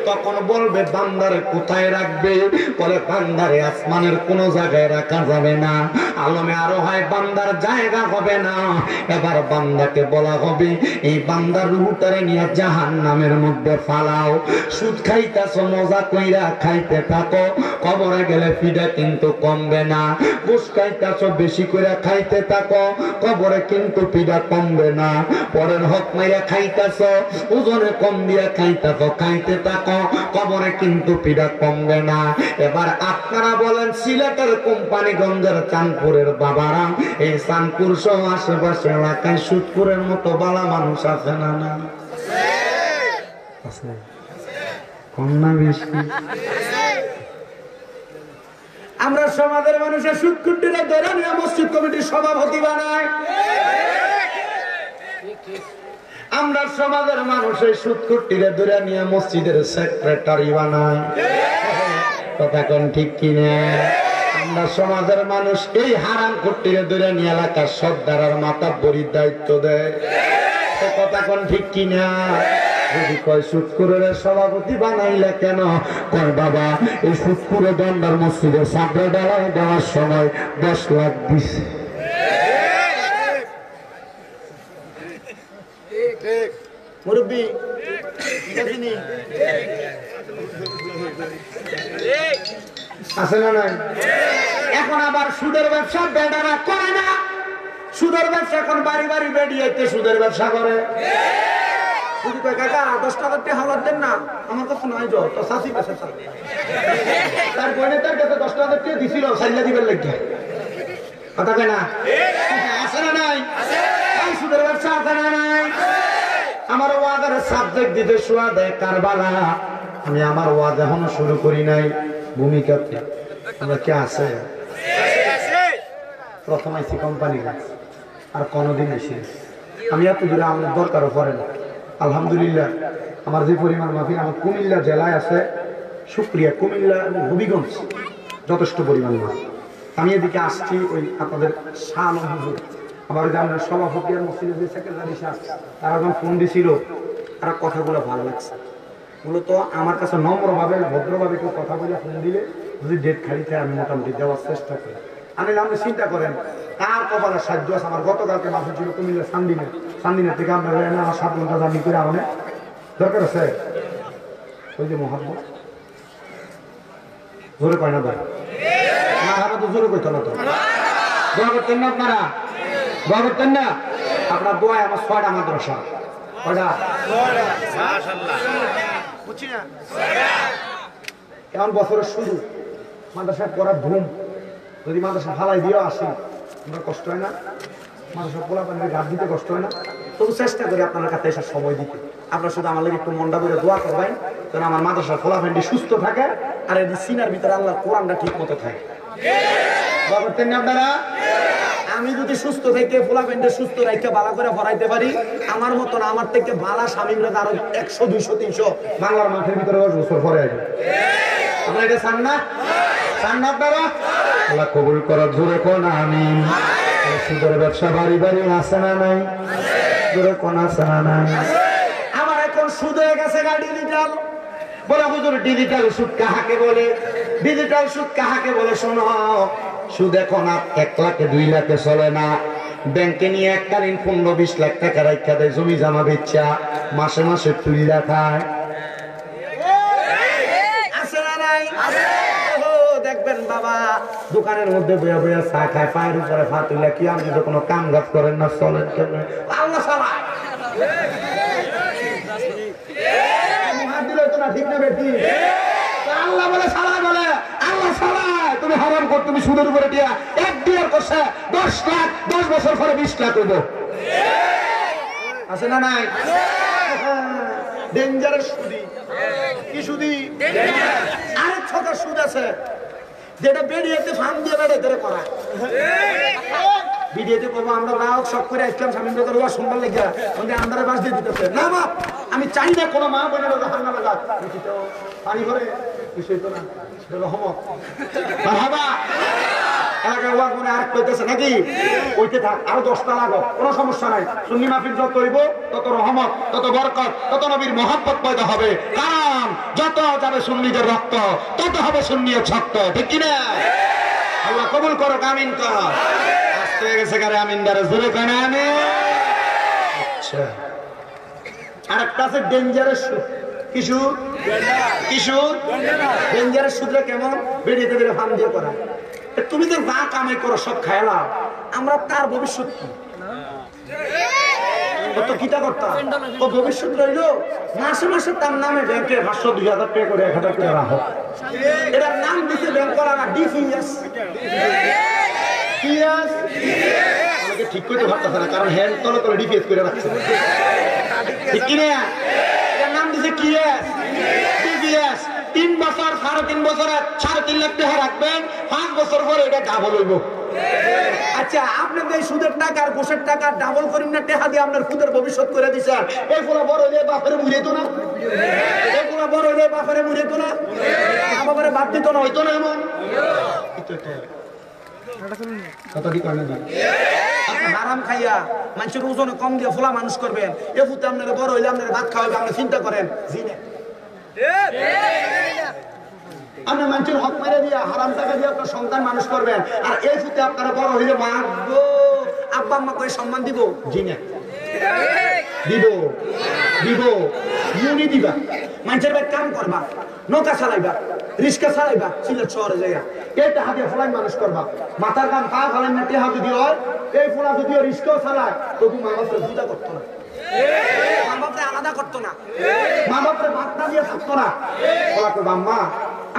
তখন বলবে বান্দারে কোথায় রাখবে? বলে বান্দারে আসমানের কোন জায়গায় রাখা যাবে না। আলমে আরো হয় বান্দার জায়গা হবে না। এবার বান্দাকে বলা হবে এই বান্দার রূহটারে নিয়ে জাহান্নামের মধ্যে ফালাও। সুদ খাইতাছো, মজা কইরা খাইতে থাকো, কবরে গেলে ফিডা কিন্তু কমবে না। ঘুষ খাইতাছো, বেশি কইরা খাইতে থাকো, কবরে কিন্তু ফিডা কমবে না। পরের হক মাইরা খাইতাছো, ওজনে কম দিয়া খাইতাছো, খাইতে থাকো, কবরে কিন্তু ফিডা কমবে না। এবার আপনারা বলেন সিলেটের কোম্পানিগঞ্জের চাঁদপুরের বাবারা, এই চাঁদপুর সহ আশেপাশে এলাকায় সুদপুরের মতো বালা মানুষ আছে না? না আছে, কম না বেশি? আমরা সমাজের মানুষের সুদকুটিরা ধরে নিয়ে মসজিদ কমিটির সভাপতি বানায়। আমরা সমাজের মানুষের সুদকুটিরা ধরে নিয়ে মসজিদের সেক্রেটারি বানায়। কথা কোন ঠিক কিনা? আমরা সমাজের মানুষ এই হারাম কুটিরে ধরে নিয়ে এলাকার সর্দার আর মাতাব্বরির দায়িত্ব দেয়। কথা কোন ঠিক কিনা? যদি কয় সুদকুরের সভাপতি বানাইলে কেন? কয় বাবা এই সুদকুরে দন্ডার মসজিদের সাবরে ডালায় দেওয়ার সময় 10 লাখ দিছে। মুরব্বী আছে না নাই? এখন আবার সুদের ব্যবসা বেডারা করে না। সুদের ব্যবসা এখন বাড়ি বাড়ি বেডিয়েতে সুদের ব্যবসা করে। যদি কয় কাকা 10 টাকার তে হাওলাত দেন না, আমার কাছে নাই যো তো সাসি কাছে তার বইনে তার কাছে 10 টাকার তে দিছিল সাইলা দিবেন লাগি। কথা কয় না? আছে না নাই? এই সুদের ব্যবসা আছে না নাই? আমার ওয়াজের সাবজেক্ট দিতে শোয়া দেয় কারবালা। আমি আমার ওয়াজ এখনো শুরু করি নাই। ভূমিকাতে আমরা কে আছে? প্রথম আইসি কোম্পানি আর কোনদিন এসে আমি এত দূরে আমাদের দরকারও পড়ে না। আলহামদুলিল্লাহ আমার যে পরিমাণ মাহফিল আমার কুমিল্লা জেলায় আছে, শুক্রিয়া, কুমিল্লা এবং হবিগঞ্জ যথেষ্ট পরিমাণ মাছ। আমি এদিকে আসছি ওই আপনাদের শাহ হুজুর আমার গ্রামের সভাপতি আর মসজিদের যে সেক্রেটারি সাহেব, তারা যখন ফোন দিছিল তারা কথাগুলো ভালো লাগছে। মূলত আমার কাছে নম্রভাবে ভদ্রভাবে কেউ কথা বলে ফোন দিলে যদি ডেট খালি থাকে আমি মোটামুটি দেওয়ার চেষ্টা করি। আমি চিন্তা করেন তার কপালের সাহায্য আছে। আমার গতকালকে মাসে ছিল কুমিল্লা সান্দিনের থেকে আপনার আমার 7 ঘন্টা জার্নি করে আমাদের দরকার আছে। ওই যে মোহাম্মদ জোরে কয় না ভাই, তো জোরে কইতো না। তো দোয়া করতেন না আপনারা? দোয়া করতেন না? আপনার দোয়ায় আমার 6টা মাদ্রাসা। কয়টা? এমন বছরের শুরু মাদ্রাসা পড়ার ধুম। যদি মাদ্রাসা ফালাই দিয়েও আসি আমরা কষ্ট হয় না? মাদ্রাসা পোলা পানির ঘাট দিতে কষ্ট হয় না? তবু চেষ্টা করি আপনার কাছে এসে সময় দিতে। আপনার শুধু আমার লাগে একটু মনটা করে দোয়া করবেন যেন আমার মাদ্রাসার পোলা পানি সুস্থ থাকে আর এই সিনার ভিতরে আল্লাহর কোরআনটা ঠিক মতো থাকে। দোয়া করতেন না আপনারা? আমি যদি সুস্থ থেকে পোলা প্যান্টে সুস্থ রাখতে ভালো করে ভরাইতে পারি, আমার মতন আমার থেকে ভালো স্বামীরা আরো 100, 200, 300 বাংলার মাঠের ভিতরে 10 বছর পরে আসবে। আপনারা এটা চান না? চান না আপনারা? আল্লাহ কবুল করার জোরে কোন আমিন। সুদের ব্যবসা বাড়ি বাড়ি আছে না নাই? জোরে কোন আছে না নাই? আমার এখন সুদ হয়ে গেছে ডিজিটাল। বলে হুজুর ডিজিটাল সুদ কাহাকে বলে? ডিজিটাল সুদ কাহাকে বলে? শোনো, সুদ এখন আর 1 লাখে 2 লাখে চলে না। ব্যাংকে নিয়ে এককালীন 15-20 লাখ টাকা রাখা দেয়, জমি জমা বেচা মাসে মাসে তুইলা খায়। আছে না নাই? দেখবেন বাবা দোকানের মধ্যে বইয়া বইয়া চা খায়, পায়ের উপরে ফা তুইলা। কি আপনি তো কোনো কাম কাজ করেন না, চলেন কেমন? আল্লাহ সালায় ঠিক না বেটি? আল্লাহ বলে সালায়, বলে আল্লাহ সালায়। তুমি হারাম কর, তুমি সুদের উপরে দিয়া 1 ডিয়ার করছে 10 লাখ, 10 বছর পরে 20 লাখ হইব। আছে না নাই? ডেঞ্জারাস সুদি। কি সুদি? আরেক ছটা সুদ আছে যেটা বেরিয়েতে ফান দিয়ে বেড়াইতে করা। ভিডিওতে করবো আমরা রাও সব করে ইসলাম স্বামী সুন্দর লেগে আন্দারে বাস দিয়ে দিতেছে না। মা আমি চাই না কোনো মা বোনের হাঙ্গা লাগা পানি ভরে বিষয় তো না, রহমত এলাকায় ওয়াক মনে আরেক পেতেছে নাকি? ওইতে থাক, আরো 10টা লাগো, কোনো সমস্যা নাই। সুন্নি মাহফিল যত হইব তত রহমত, তত বরকত, তত নবীর মহব্বত পয়দা হবে। কারণ যত যাবে সুন্নিদের রক্ত তত হবে সুন্নির শক্ত, ঠিক কিনা? আল্লাহ কবুল করো, আমিন কর। আস্তে হয়ে গেছে কারে আমিন দারে জোরে কেন আমি। আচ্ছা, আরেকটা আছে ডেঞ্জারাস সুদ। কি সুদ? কি সুদ? ডেঞ্জারাস সুদটা কেমন? বেরিয়ে বেরিয়ে ফান দিয়ে করা। তুমি তো যা কামাই করো সব খাইলাম, আমরা তার ভবিষ্যৎ কি? তো কিটা করতাম, ও ভবিষ্যৎ রইল মাসে মাসে তার নামে ব্যাংকে 500-2000 টাকা করে 1000 করে রাখো। এটার নাম দিতে ব্যাংক করা না, ডিপিএস। আমাকে ঠিক করতে পারতেছে না, কারণ হ্যান্ড তলে তলে ডিপিএস করে রাখছে, ঠিক কিনা? এটার নাম দিছে কি? ডিপিএস। 3 বছর 3.5 বছরে 3.5 লাখ টাকা রাখবেন, 5 বছর পরে এটা ডাবল হইব। আচ্ছা, আপনি তো এই সুদের টাকা আর ঘুষের টাকা ডাবল করেন না, টাকা দিয়ে আপনার সুদের ভবিষ্যৎ করে দিচ্ছেন। এই ফোলা বড় হইলে বাপের মুড়ে তো না, এই ফোলা বড় হইলে বাপের মুড়ে তো না, বাপের বাদ দিত না, হইতো না এমন। হারাম খাইয়া মানুষের ওজনে কম দিয়ে ফোলা মানুষ করবেন, এ ফুতে আপনার বড় হইলে আপনার ভাত খাওয়াবে, আপনি চিন্তা করেন। আপনি মানুষের হক মেরে দিয়া হারাম টাকা দিয়ে আপনার সন্তান মানুষ করবেন, আর এই ফুতে আপনারা বড় হইলে মারবো, আব্বা আম্মা করে সম্মান দিব। জি না, দিব দিব ইউনি দিবা, মানুষের ভাই কাম করবা, নৌকা চালাইবা, রিক্সা চালাইবা, সিলেট শহরে জায়গা এই টাকা দিয়ে ফলাই মানুষ করবা। মাথার কাম পা ফেলেন না, টেহা যদি হয়, এই ফোলা যদিও রিক্সাও চালায় তবু মা বাপরে পূজা করতো না, মা বাপরে আলাদা করতো না, মা বাপরে ভাত না দিয়ে থাকতো না। বলা করবা আম্মা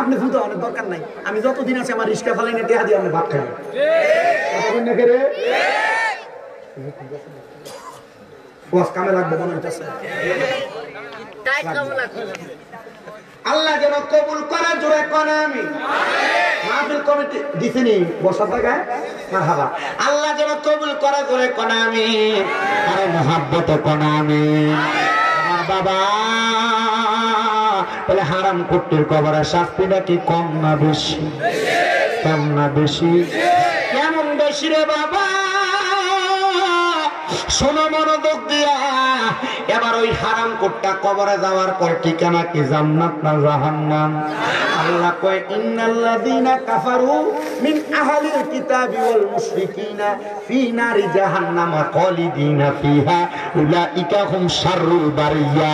আপনি জুতো অনেক দরকার নাই, আমি যতদিন আছে আমার রিক্সা ফেলাই না, টেহা দিয়ে আপনি ভাত খাবেন। কামে লাগবে মনে হইতেছে, আল্লাহ যেন কবুল করে, জোরে কোন আমি মাহফিল কমিটি দিছিনি বসার জায়গায় মারহাবা। আল্লাহ যেন কবুল করে, জোরে কোন আমি, আরে মহাব্বত কোন আমি। আমার বাবা বলে হারাম কুটির কবরের শাস্তিটা কি কম না বেশি? কম না বেশি? কেমন বেশি রে বাবা? শোনো মনোযোগ দিয়া, এবার ওই হারাম কোটটা কবরে যাওয়ার পর ঠিকানা কি জান্নাত না জাহান্নাম? আল্লাহ কয় ইন্নাল্লাযীনা কাফারু মিন আহলিল কিতাবি ওয়াল মুশরিকিনা ফি নারি জাহান্নাম খালিদিনা ফিহা উলাইকা হুম শাররুল বারিয়া।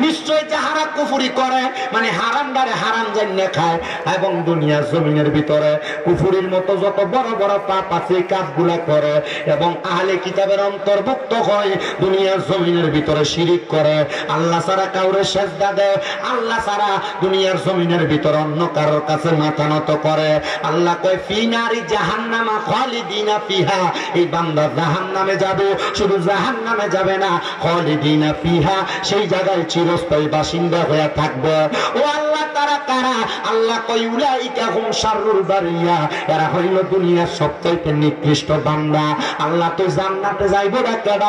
নিশ্চয় যাহারা কুফরি করে, মানে হারামদারে হারাম জান্নে খায় এবং দুনিয়ার জমিনের ভিতরে কুফরির মতো যত বড় বড় পাপ আছে কাজগুলা করে এবং আহলে কিতাবের অন্তর্ভুক্ত হয়, দুনিয়ার জমিনের ভিতরে শিরিক করে, আল্লাহ ছাড়া কাউরে সেজদা দেয়, আল্লাহ ছাড়া দুনিয়ার জমিনের ভিতরে অন্য কারোর কাছে মাথা নত করে। আল্লাহ কয় ফি নারি জাহান্নামা খালিদিনা ফিহা, এই বান্দা জাহান্নামে যাবে, শুধু জাহান্নামে যাবে না, খালিদিনা ফিহা, সেই জায়গায় চিরস্থায়ী বাসিন্দা হয়ে থাকবে। ও আল্লাহ তারা কারা? আল্লাহ কয় উলাইকা হুম শাররুল বারিয়া, এরা হইল দুনিয়ার সবচাইতে নিকৃষ্ট বান্দা। আল্লাহ তো জান্নাতে যাইব না কেন?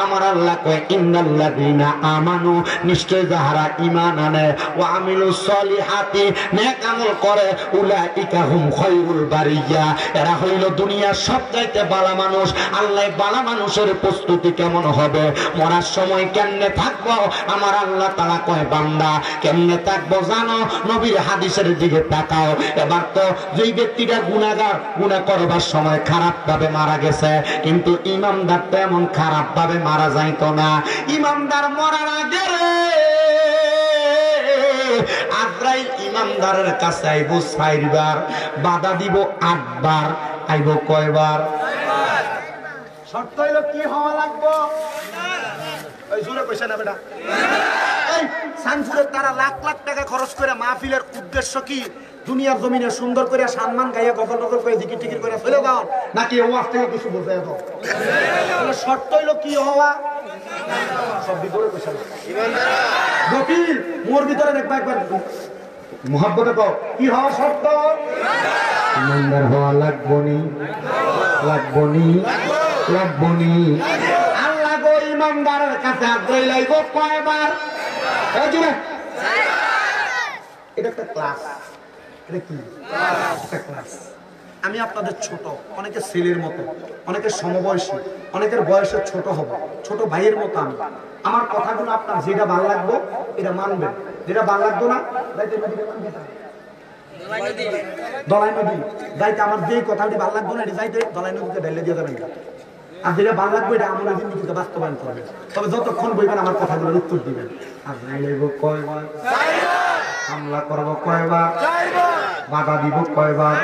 আমার আল্লাহ কয় ইন্নাল্লাযীনা আমানু, নিশ্চয় যাহারা ঈমান আনে, ওয়া আমিলুস সলিহাতি, নেক আমল করে, উলাইকা হুম খায়রুল বারিয়া, এরা হইল দুনিয়ার সবচাইতে বালা মানুষ। আল্লাহ বালা মানুষের প্রস্তুতি কেমন হবে, মরার সময় কেমনে থাকবো? আমার আল্লাহ তাআলা কয় বান্দা কেমনে থাকবো জানো? নবীর হাদিসের দিকে তাকাও। এবার তো যেই ব্যক্তিটা গুনাহগার, গুনাহ করবার সময় খারাপ ভাবে মারা গেছে, কিন্তু ইমানদার তো এমন খারাপ ভাবে মারা যাইতো না। ইমানদার মরার আগে আজরাইল ইমানদারের কাছে আইব 4 বার, বাধা দিব 8 বার। আইব কয়বার? শর্ত হইল কি হওয়া লাগবো? ওই জোরে কইছে না বেটা? এই সানফুরের তারা লাখ লাখ টাকা খরচ করে মাহফিলের উদ্দেশ্য কি? দুনিয়ার জমিনে সুন্দর করে সম্মান গাইয়া গগল গগল করে জিকির টিকির করে ফেলে দাও, নাকি ওয়াজ থেকে কিছু বোঝায় দাও? তাহলে শর্ত হইল কি হওয়া? সব ভিতরে কইছে না বকিল, মোর ভিতরে দেখবা একবার মুহাব্বতে কও কি হওয়া শর্ত? ইমানদার হওয়া লাগবনি, লাগবনি, লাগবনি। আল্লাহ গো ইমানদারের কাছে আদ্রই লাইব কয়বার? এই যে এটা একটা ক্লাস, এটা কি একটা ক্লাস। আমি আপনাদের ছোট, অনেকের ছেলের মতো, অনেকের সমবয়সী, অনেকের বয়সে ছোট হব, ছোট ভাইয়ের মতো আমি। আমার কথাগুলো আপনার যেটা ভালো লাগবো এটা মানবেন, যেটা ভালো লাগতো না দলাই নদী যাইতে, আমার যে কথাটি ভালো লাগতো না এটা যাইতে দলাই নদীতে ঢেলে দিয়ে যাবেন। আর যেটা ভালো লাগবে এটা আমার জিন্দিগিতে বাস্তবায়ন করবেন। তবে যতক্ষণ বইবেন আমার কথাগুলোর উত্তর দিবেন। আর নাইলেব কয়বার, হামলা করব কয়বার, বাধা দিব কয়বার।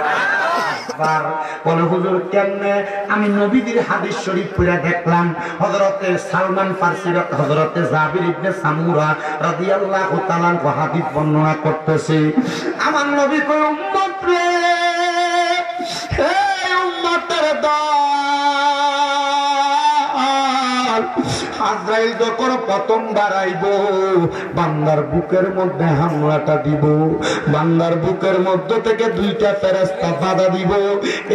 বলে হুজুর কেমনে? আমি নবীদের হাদিস শরীফ পড়ে দেখলাম, হযরতে সালমান ফারসি হযরতে জাবির ইবনে সামুরা রাদিয়াল্লাহু তাআলা হাদিস বর্ণনা করতেছে। আমার নবী কয় উম্মত রে, হে উম্মতের দল, আজরাইল যখন প্রথম বাড়াইব বান্দার বুকের মধ্যে হামলাটা দিব, বান্দার বুকের মধ্য থেকে দুইটা ফেরেশতা বাধা দিব।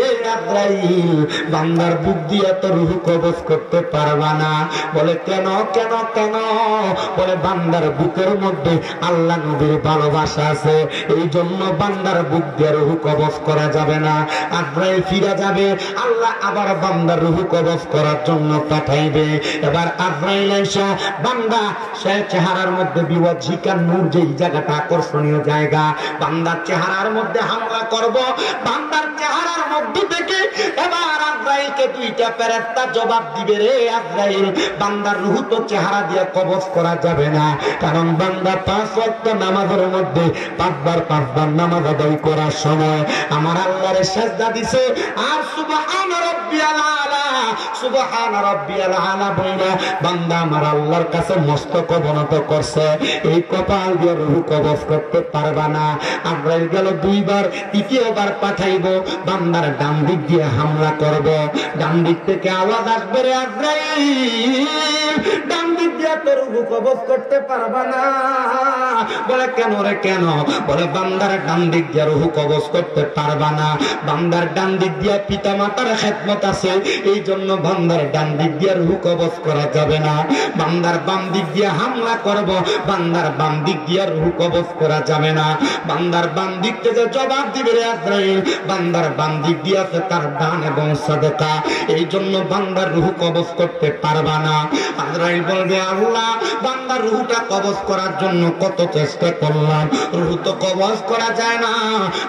এই আজরাইল বান্দার বুক দিয়ে তো রূহ কবজ করতে পারবা না। বলে কেন কেন কেন? বলে বান্দার বুকের মধ্যে আল্লাহ নবীর ভালোবাসা আছে, এই জন্য বান্দার বুক দিয়ে রূহ কবজ করা যাবে না। আজরাইল ফিরে যাবে, আল্লাহ আবার বান্দার রূহ কবজ করার জন্য পাঠাইবে। এবার আজরাইল আইসা বান্দা সে চেহারার মধ্যে বিওয়াজিকা নূর, যেই জায়গাটা আকর্ষণীয় জায়গা, বান্দার চেহারার মধ্যে হামলা করব। বান্দার চেহারার মধ্যে থেকে এবার আজরাইলকে দুইটা ফেরেশতা জবাব দিবে, রে আজরাইল বান্দার রূহ তো চেহারা দিয়ে কবজ করা যাবে না, কারণ বান্দা 5 ওয়াক্ত নামাজের মধ্যে 5 বার নামাজ আদায় করার সময় আমার আল্লাহর সিজদা দিছে। আর সুবহান রাব্বিয়াল আলা, সুবহান রাব্বিয়াল আলা বইলা বান্দা আমার আল্লাহর কাছে মস্তক অবনত করছে, এই কপাল দিয়ে রূহ কবজ করতে পারবা না। আজরাইল গেল 2 বার, 3য়বার পাঠাইব, বান্দার ডান দিক দিয়ে হামলা করব। ডান দিক থেকে আওয়াজ আসবে, রে আজরাইল ডান দিক দিয়ে তো রূহ কবজ করতে পারবা না। বলে কেন রে কেন? বলে বান্দার ডান দিক দিয়ে রূহ কবজ করতে পারবা না, বান্দার ডান দিক দিয়ে পিতা মাতার খেদমত আছে, এই জন্য বান্দার ডান দিক দিয়ে রূহ কবজ করা যাবে না। বান্দার বাম দিক দিয়ে হামলা করব, বান্দার বাম দিক দিয়ে রূহ কবজ করা যাবে না। বান্দার বাম দিক থেকে জবাব দিবে, রে আজরাইল বান্দার বাম দিক দিয়ে আছে তার দান এবং সাদকা, এই জন্য বান্দার রূহ কবজ করতে পারবা না। আজরাইল বলবে, আল্লাহ বান্দার রূহটা কবজ করার জন্য কত চেষ্টা করলাম, রূহ তো কবজ করা যায় না।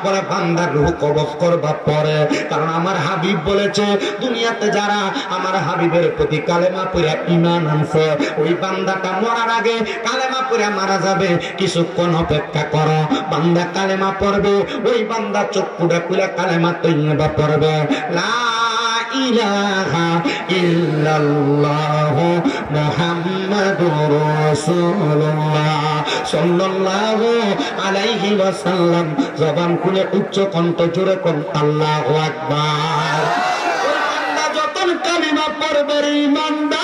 বলে বান্দার রূহ কবজ করবা পরে, কারণ আমার হাবিব বলেছে দুনিয়াতে যারা আমার হাবিবের প্রতি কালেমা পড়ে ঈমান আনছে, ওই বান্দাটা মরার আগে কালেমা পড়ে মারা যাবে। কিছুক্ষণ অপেক্ষা করো, বান্দা কালেমা পড়বে, ওই বান্দা চক্ষুটা খুলে কালেমা তৈয়বা পড়বে, লা ইলাহা ইল্লাল্লাহু মুহাম্মাদুর রাসূলুল্লাহ সাল্লাল্লাহু আলাইহি ওয়াসাল্লাম। জবান খুলে উচ্চ কণ্ঠ জোরে কোন আল্লাহু আকবার। ওই বান্দা যখন কালিমা পড়বে, ইমানদার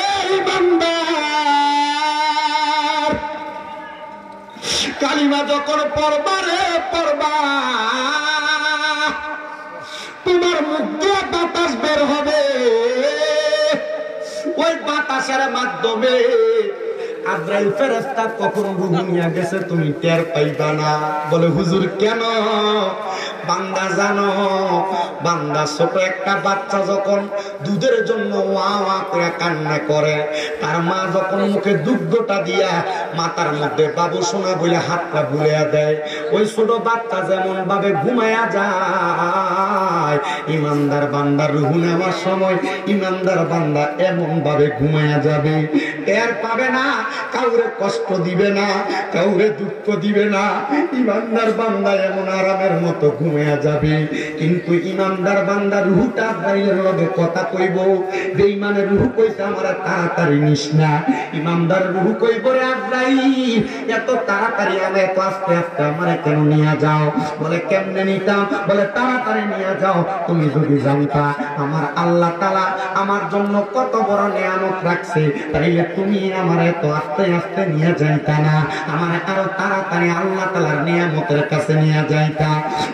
এই বান্দার কালিমা যখন পড়বা রে পড়বা, তোমার মুখ দিয়ে বাতাস বের হবে, ওই বাতাসের মাধ্যমে আজরাইল ফেরেশতা কখন রূহ নিয়ে গেছে তুমি টের পাইবা না। বলে হুজুর কেন? বান্দা জানো, বান্দা ছোট একটা বাচ্চা যখন দুধের জন্য ওয়া ওয়া করে কান্না করে, তার মা যখন মুখে দুগ্ধটা দিয়া মাথার মধ্যে বাবু সোনা বলে হাতটা বুলিয়ে দেয়, ওই ছোট বাচ্চা যেমন ভাবে ঘুমায়া যায়, ইমানদার বান্দার রূহ নেওয়ার সময় ইমানদার বান্দা এমন ভাবে ঘুমায়া যাবে, টের পাবে না, কাউরে কষ্ট দিবে না, কাউরে দুঃখ দিবে না। ইমানদার বান্দা এমন আরামের মতো ঘুমিয়ে যাবে। কিন্তু ইমানদার বান্দা রূহটা আজরাইলের লগে কথা কইব, বেঈমানের রূহ কইছে আমার তাড়াতাড়ি নিস না। ইমানদার রূহ কইব, রে আজরাইল এত তাড়াতাড়ি আমি এত আস্তে আস্তে আমারে কেন নিয়ে যাও? বলে কেমনে নিতাম? বলে তাড়াতাড়ি নিয়ে যাও। তুমি যদি জানতা আমার আল্লাহ তাআলা আমার জন্য কত বড় নিয়ামত রাখছে, তাইলে তুমি আমার এত আস্তে আস্তে নিয়ে যাইতা না, আমার আরো তাড়াতাড়ি আল্লাহ তাআলার নিয়ামতের কাছে নিয়ে যাইতা।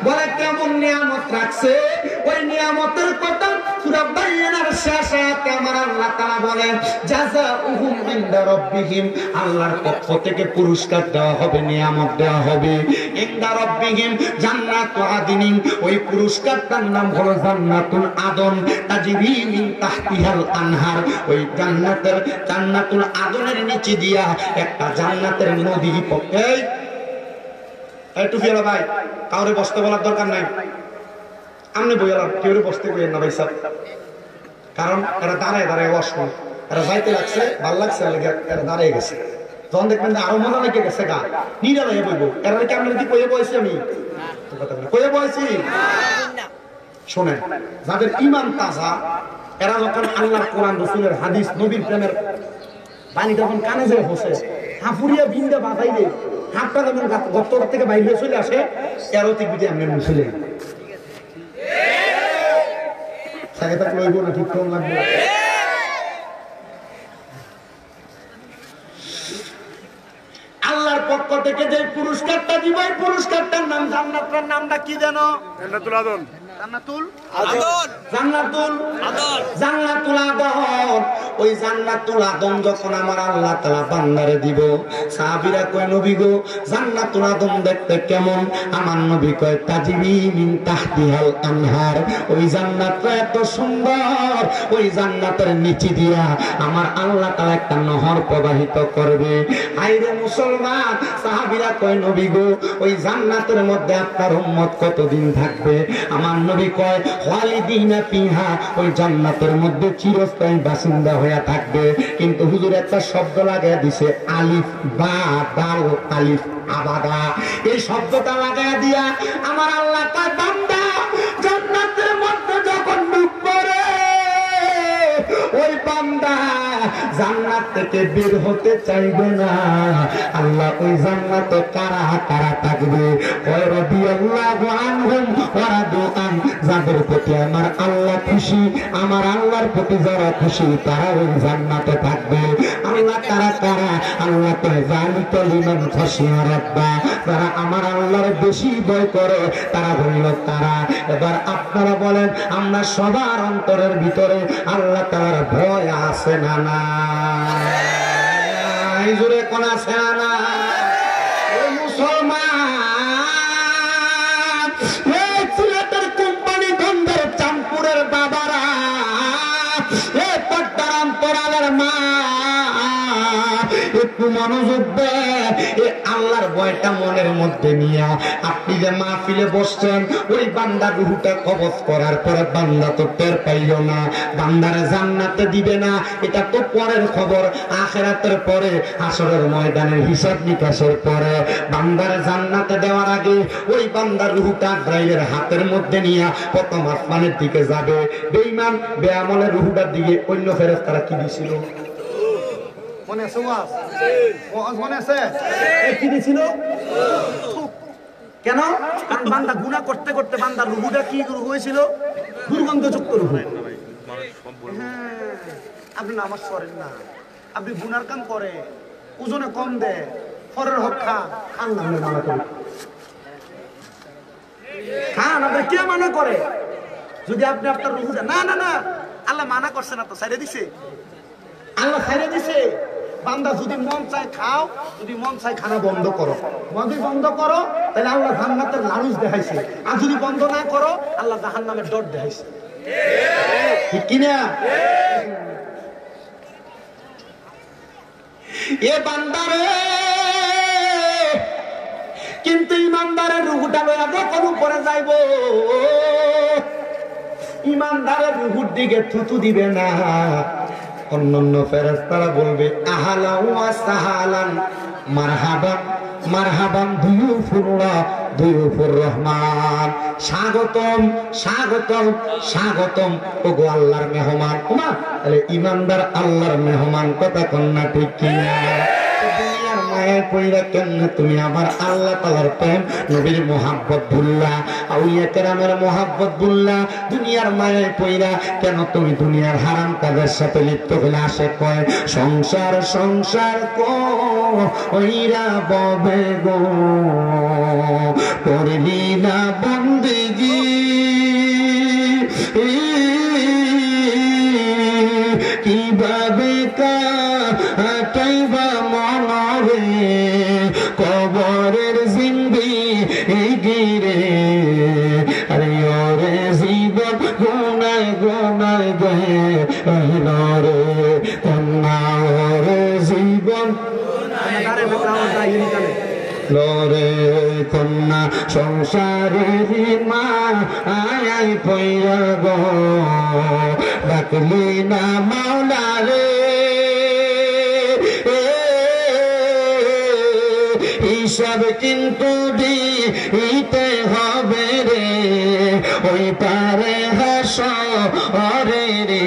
বলে কেমন নিয়ামত রাখছে? ওই নিয়ামতের কথা সূরা বাইনার শেষ আয়াতে আমার আল্লাহ তাআলা বলেন জাযাউহুম ইনদা রাব্বিহিম, আল্লাহর পক্ষ থেকে পুরস্কার দেওয়া হবে, নিয়ামত দেওয়া হবে। ইনদা রাব্বিহিম জান্নাতু আদনিন, ওই পুরস্কারটার নাম হলো জান্নাতুল আদন, তাজরি মিন তাহতিহাল আনহার। ওই জান্নাতুল আদনের নিচে দিয়া একটা জান্নাতের নদী পড়ে। এই টুপিওয়ালা ভাই, কাউরে বসতে বলার দরকার নাই, আমনে বইলাম, কেউ বসতে কইেন না ভাই সাহেব, কারণ এরা দাঁড়ায় দাঁড়ায় বসবো, এরা যাইতে লাগছে, ভাল লাগছে, এরা দাঁড়িয়ে গেছে। যখন দেখবেন যে আরো মজা লেগে গেছে গা, নিরালায় বইব। এরা কি আপনার কি কয়ে বয়সি? আমি কয়ে বয়সি? শোনেন, যাদের ইমান তাজা, এরা যখন আল্লাহর কোরআন রাসূলের হাদিস নবীর প্রেমের পানি তখন কানে যে বসে, হাফুরিয়া বিন্দা বাজাইলে হাতটা যখন গর্তটা থেকে বাইরে চলে আসে, এরোটিক বিধি আমি মুছলে থাকে থাকলে ওই না, ঠিক কম লাগবে। আল্লাহর পক্ষ থেকে যে পুরস্কারটা দিব, এই পুরস্কারটার নাম জান্নাতের নামটা কি জানো? জান্নাতুল আদন। জান্নাতুল আদন, জান্নাতুল আদন, জান্নাতুল আদন। ওই জান্নাতুল আদন যখন আমার আল্লাহ তাআলা বান্দারে দিব, সাহাবীরা কয় নবী গো জান্নাতুল আদন দেখতে কেমন? আমার নবী কয় তাজরি মিন তাহতিহাল আনহার। ওই জান্নাতটা এত সুন্দর, ওই জান্নাতের নিচে দিয়া আমার আল্লাহ তাআলা একটা নহর প্রবাহিত করবে। আইরে মুসলমান, সাহাবীরা কয় নবী গো ওই জান্নাতের মধ্যে আপনার উম্মত কতদিন থাকবে? আমার নবী কয় খালিদিনা ফিহা, ওই জান্নাতের মধ্যে চিরস্থায়ী বাসিন্দা হয়ে থাকবে। কিন্তু হুজুর একটা শব্দ লাগায় দিছে, আলিফ বা দাল, আলিফ আবাদা, এই শব্দটা লাগায় দিয়া আমার আল্লাহ কয় বান্দা জান্নাতের মধ্যে যখন ঢুকবে রে, ওই বান্দা জান্নাত থেকে বের হতে চাইবে না। আল্লাহ ওই জান্নাতে কারা কারা থাকবে? ওই রাদিয়াল্লাহু আনহুম ওয়া রাদু আন, যাদের প্রতি আমার আল্লাহ খুশি, আমার আল্লাহর প্রতি যারা খুশি, তারা ওই জান্নাতে থাকবে। আল্লাহ কারা কারা? আল্লাহ কয় যালিকা লিমান খাশিয়া রাব্বা, যারা আমার আল্লাহর বেশি ভয় করে তারা হইল তারা। এবার আপনারা বলেন, আমরা সবার অন্তরের ভিতরে আল্লাহ তাআলার ভয় আছে না না? জোরে কোন আছে না? ও মুসলমান, এই সিলেটের কোম্পানি গঞ্জের চাঁদপুরের বাবারা, এই পদ্মার অন্তরালের মা, একটু মনোযোগ দে। এই আল্লাহর ভয়টা মনের মধ্যে নিয়া আপনি যে মাহফিলে বসছেন, ওই বান্দার রূহটা কবজ করার পরে বান্দা তো টের পাইল না, বান্দারে জান্নাতে দিবে না, এটা তো পরের খবর। আখিরাতের পরে, হাসরের ময়দানের হিসাব নিকাশের পরে বান্দারে জান্নাতে দেওয়ার আগে ওই বান্দার রূহটা আজরাইলের হাতের মধ্যে নিয়া প্রথম আসমানের দিকে যাবে। বেঈমান বেআমলের রূহটার দিকে অন্য ফেরেশতারা কি দিছিল? মনে আছে? মনে আছে কি দিছিল? কেন? কারণ বান্দা গুনাহ করতে করতে বান্দার রূহটা কি হয়েছিল? দুর্গন্ধযুক্ত রূহ। আপনি নামাজ পড়েন না, আপনি গুনার কাম করে, ওজনে কম দেয়, পরের হক খান, খান না মানা করে, খান, আপনি কে মানা করে? যদি আপনি আপনার রূহটা না না না, আল্লাহ মানা করছে না তো, ছাইরে দিছে, আল্লাহ ছাইরে দিছে। বান্দা যদি মন চায় খাও, যদি মন চায় খানা বন্ধ করো। যদি বন্ধ করো তাহলে আল্লাহ জান্নাতের লালুচ দেখাইছে, আর যদি বন্ধ না করো আল্লাহ জাহান্নামের ডর দেখাইছে, ঠিক কিনা? এ বান্দারে, কিন্তু ইমানদারের রূহটা লইয়া যখন উপরে যাইব, ইমানদারের রূহের দিকে থুতু দিবে না। অন্যান্য ফেরেশতারা বলবে আহালান ওয়া সাহালান, মারহাবান মারহাবান দুয়ুফুল্লাহ, দুয়ুফুর রহমান, স্বাগতম স্বাগতম স্বাগতম, ওগো আল্লাহর মেহমান। ওমা, তাহলে ইমানদার আল্লাহর মেহমান, কথা কন্যা ঠিক কিনা? দুনিয়ার মায়া কইরা কেন তুমি আমার আল্লাহ তাআলার প্রেম, নবীর মোহাব্বত ভুললা, আউলিয়া কেরামের মোহাব্বত ভুললা, দুনিয়ার মায়া কইরা কেন তুমি দুনিয়ার হারাম কাজের সাথে লিপ্ত হলে? আসে কয় সংসার সংসার কইরা ববে গো, করলি না বন্দেগী, কি কবরের জিন্দেগি রে আরে ওরে জীবন গুনায় গুনায় গেল রে কন্যা ওরে জীবন লরে কন্যা সংসারের মা আয় পইয়া গো ডাকলি না মাওলা রে হিসাব কিন্তু দিতে হবে রে ওই পারে হাসরে রে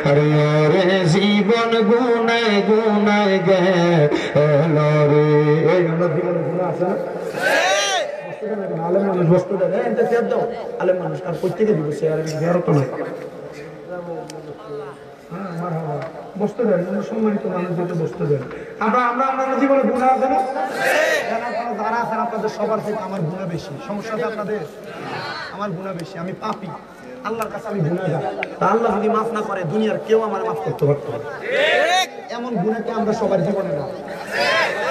আরে ওরে জীবন গুনায় গুনায় গেল রে এই আমরা জীবনে গুনাহ আছে না আলেম মানুষ বসতে দেয় এনতে চেয়ার দাও আলেম মানুষ আর প্রত্যেকে দিব চেয়ার বেরো তো না বসতে দেন সম্মানিত মানুষ যেতে বসতে দেন আমরা জীবনে গুনাহ আছে না যারা আছেন আপনাদের সবার থেকে আমার গুনাহ বেশি সমস্যা আছে আপনাদের আমার গুনাহ বেশি আমি পাপী আল্লাহর কাছে আমি গুনাহগার তা আল্লাহ যদি মাফ না করে দুনিয়ার কেউ আমার মাফ করতে পারতো না এমন গুনাহ কি আমরা সবার জীবনে না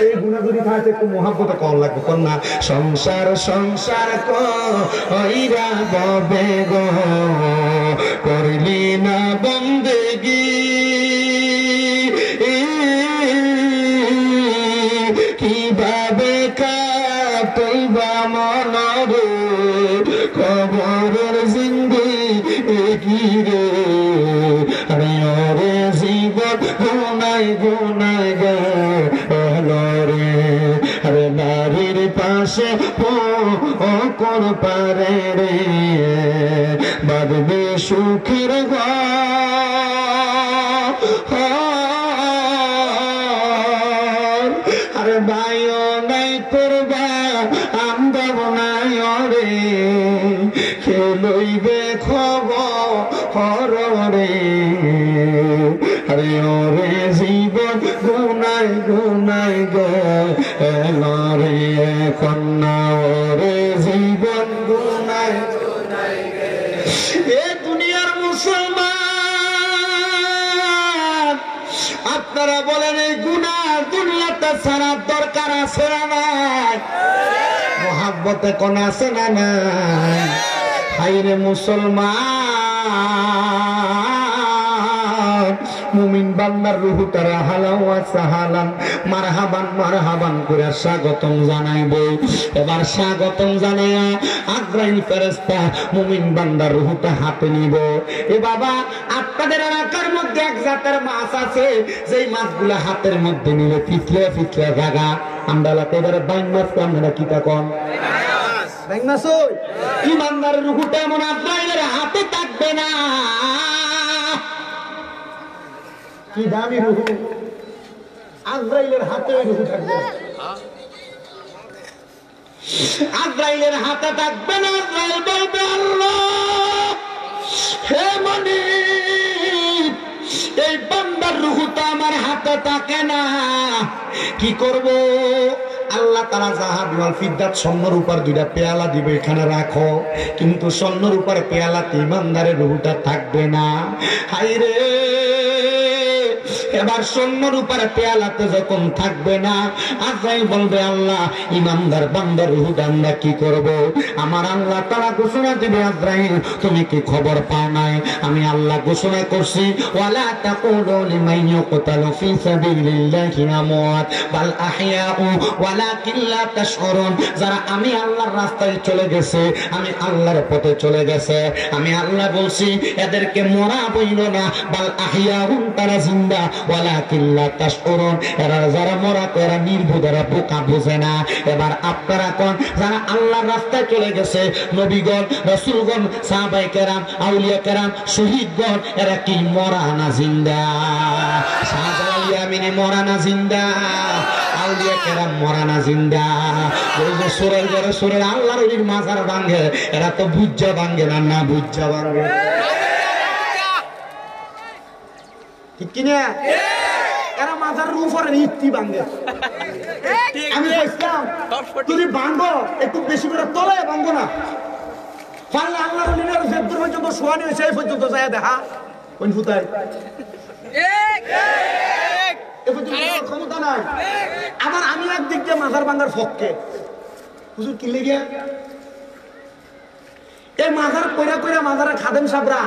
এই গুনাহ যদি থাকে একটু মহব্বত কম লাগবে কোন না সংসার সংসার কইরা ববে গো করলি না বন্দেগি কিভাবে কাটইবা মনরে কবরের জিন্দেগি রে আরে ওরে জীবন গুনায় গুনায় গেল রে আরে নারীর পাশে কর পারে রে বাঁধবে সুখের ঘর আরে ভাইও নাই করবা আমদাব নাই রে খেলইবে খবর রে আরে ওরে জীবন গুনায় গুনায় গেল রে কন্যা ওরে জীবন গুনায় গুনায় এ দুনিয়ার মুসলমান আপনারা বলেন এই গুনাহ দুনিয়াতে ছাড়ার দরকার আছে না নাই মহাব্বতে কোন আছে না নাই হাইরে মুসলমান মুমিন বান্দার রূহটারে হালাও সাহালান মারহাবান মারহাবান করে স্বাগতম জানাইবে এবার স্বাগতম জানায়া আজরাইল ফেরেশতা মুমিন বান্দার রূহটা হাতে নিব এ বাবা আপনাদের এলাকার মধ্যে এক জাতের মাছ আছে যেই মাছগুলো হাতের মধ্যে নিলে ফিতলে ফিতলে জায়গা আমরা এবারে বাইন মাছ আপনারা কি তা কোন বাইন মাছ ওই ইমানদারের রূহটা এমন আজরাইলের হাতে থাকবে না কি দামি রূহ আজরাইলের হাতে ওই রূহ থাকবে আজরাইলের হাতে থাকবে না আজরাইল বলবে আল্লাহ হে মালিক এই বান্দার রূহটা আমার হাতে থাকে না কি করব আল্লাহ তাআলা যাহাব ওয়াল ফিদ্দাত স্বর্ণের উপর দুইটা পেয়ালা দিবে এখানে রাখো কিন্তু স্বর্ণের উপর পেয়ালাতে ইমানদারের রূহটা থাকবে না হায়রে এবার স্বর্ণের উপরে পেয়ালাতে যখন থাকবে না আজরাইল বলবে আল্লাহ ইমানদার বান্দার রূহটা আমরা কি করব আমার আল্লাহ তাআলা ঘোষণা দিবে আজরাইল তুমি কি খবর পাও নাই আমি আল্লাহ ঘোষণা করছি ওয়ালা তাকুলু লিমান ইয়াকতালু ফি সাবিলিল্লাহি আমওয়াত বাল আহইয়াউ ওয়ালাকিন লা তাশউরুন যারা আমি আল্লাহর রাস্তায় চলে গেছে আমি আল্লাহর পথে চলে গেছে আমি আল্লাহ বলছি এদেরকে মরা বইল না বাল আহইয়াউন তারা জিন্দা ওয়ালাকিন লা তাশউরুন এরা যারা মরা এরা নির্বোধ এরা বোকা বোঝে না এবার আপনারা কোন যারা আল্লাহর রাস্তায় চলে গেছে নবীগণ রাসূলগণ সাহাবায়ে কেরাম আউলিয়া কেরাম শহীদগণ এরা কি মরা না জিন্দা সাহাবায়ে ইয়ামিনী মরা না জিন্দা আউলিয়া কেরাম মরা না জিন্দা ওই যে সুরের ঘরে সুরের আল্লাহর ওলির মাজার ভাঙে এরা তো বুজ্জা ভাঙে না না বুজ্জা ভাঙে ঠিক কিনা এরা মাজার উপরে ইত্তি ভাঙে আমি বলছিলাম তুমি ভাঙো একটু বেশি করে তলে ভাঙবো না পারলে আল্লাহর ওলির যে দূর পর্যন্ত শোয়ানি হয়েছে এই পর্যন্ত যায় দেখা কোন ফুতায় ক্ষমতা নাই। আবার আমি একদিক দিয়ে মাজার ভাঙার পক্ষে। হুজুর কি লেগে এই মাজার কইরা কইরা মাজারে খাদেম সাবরা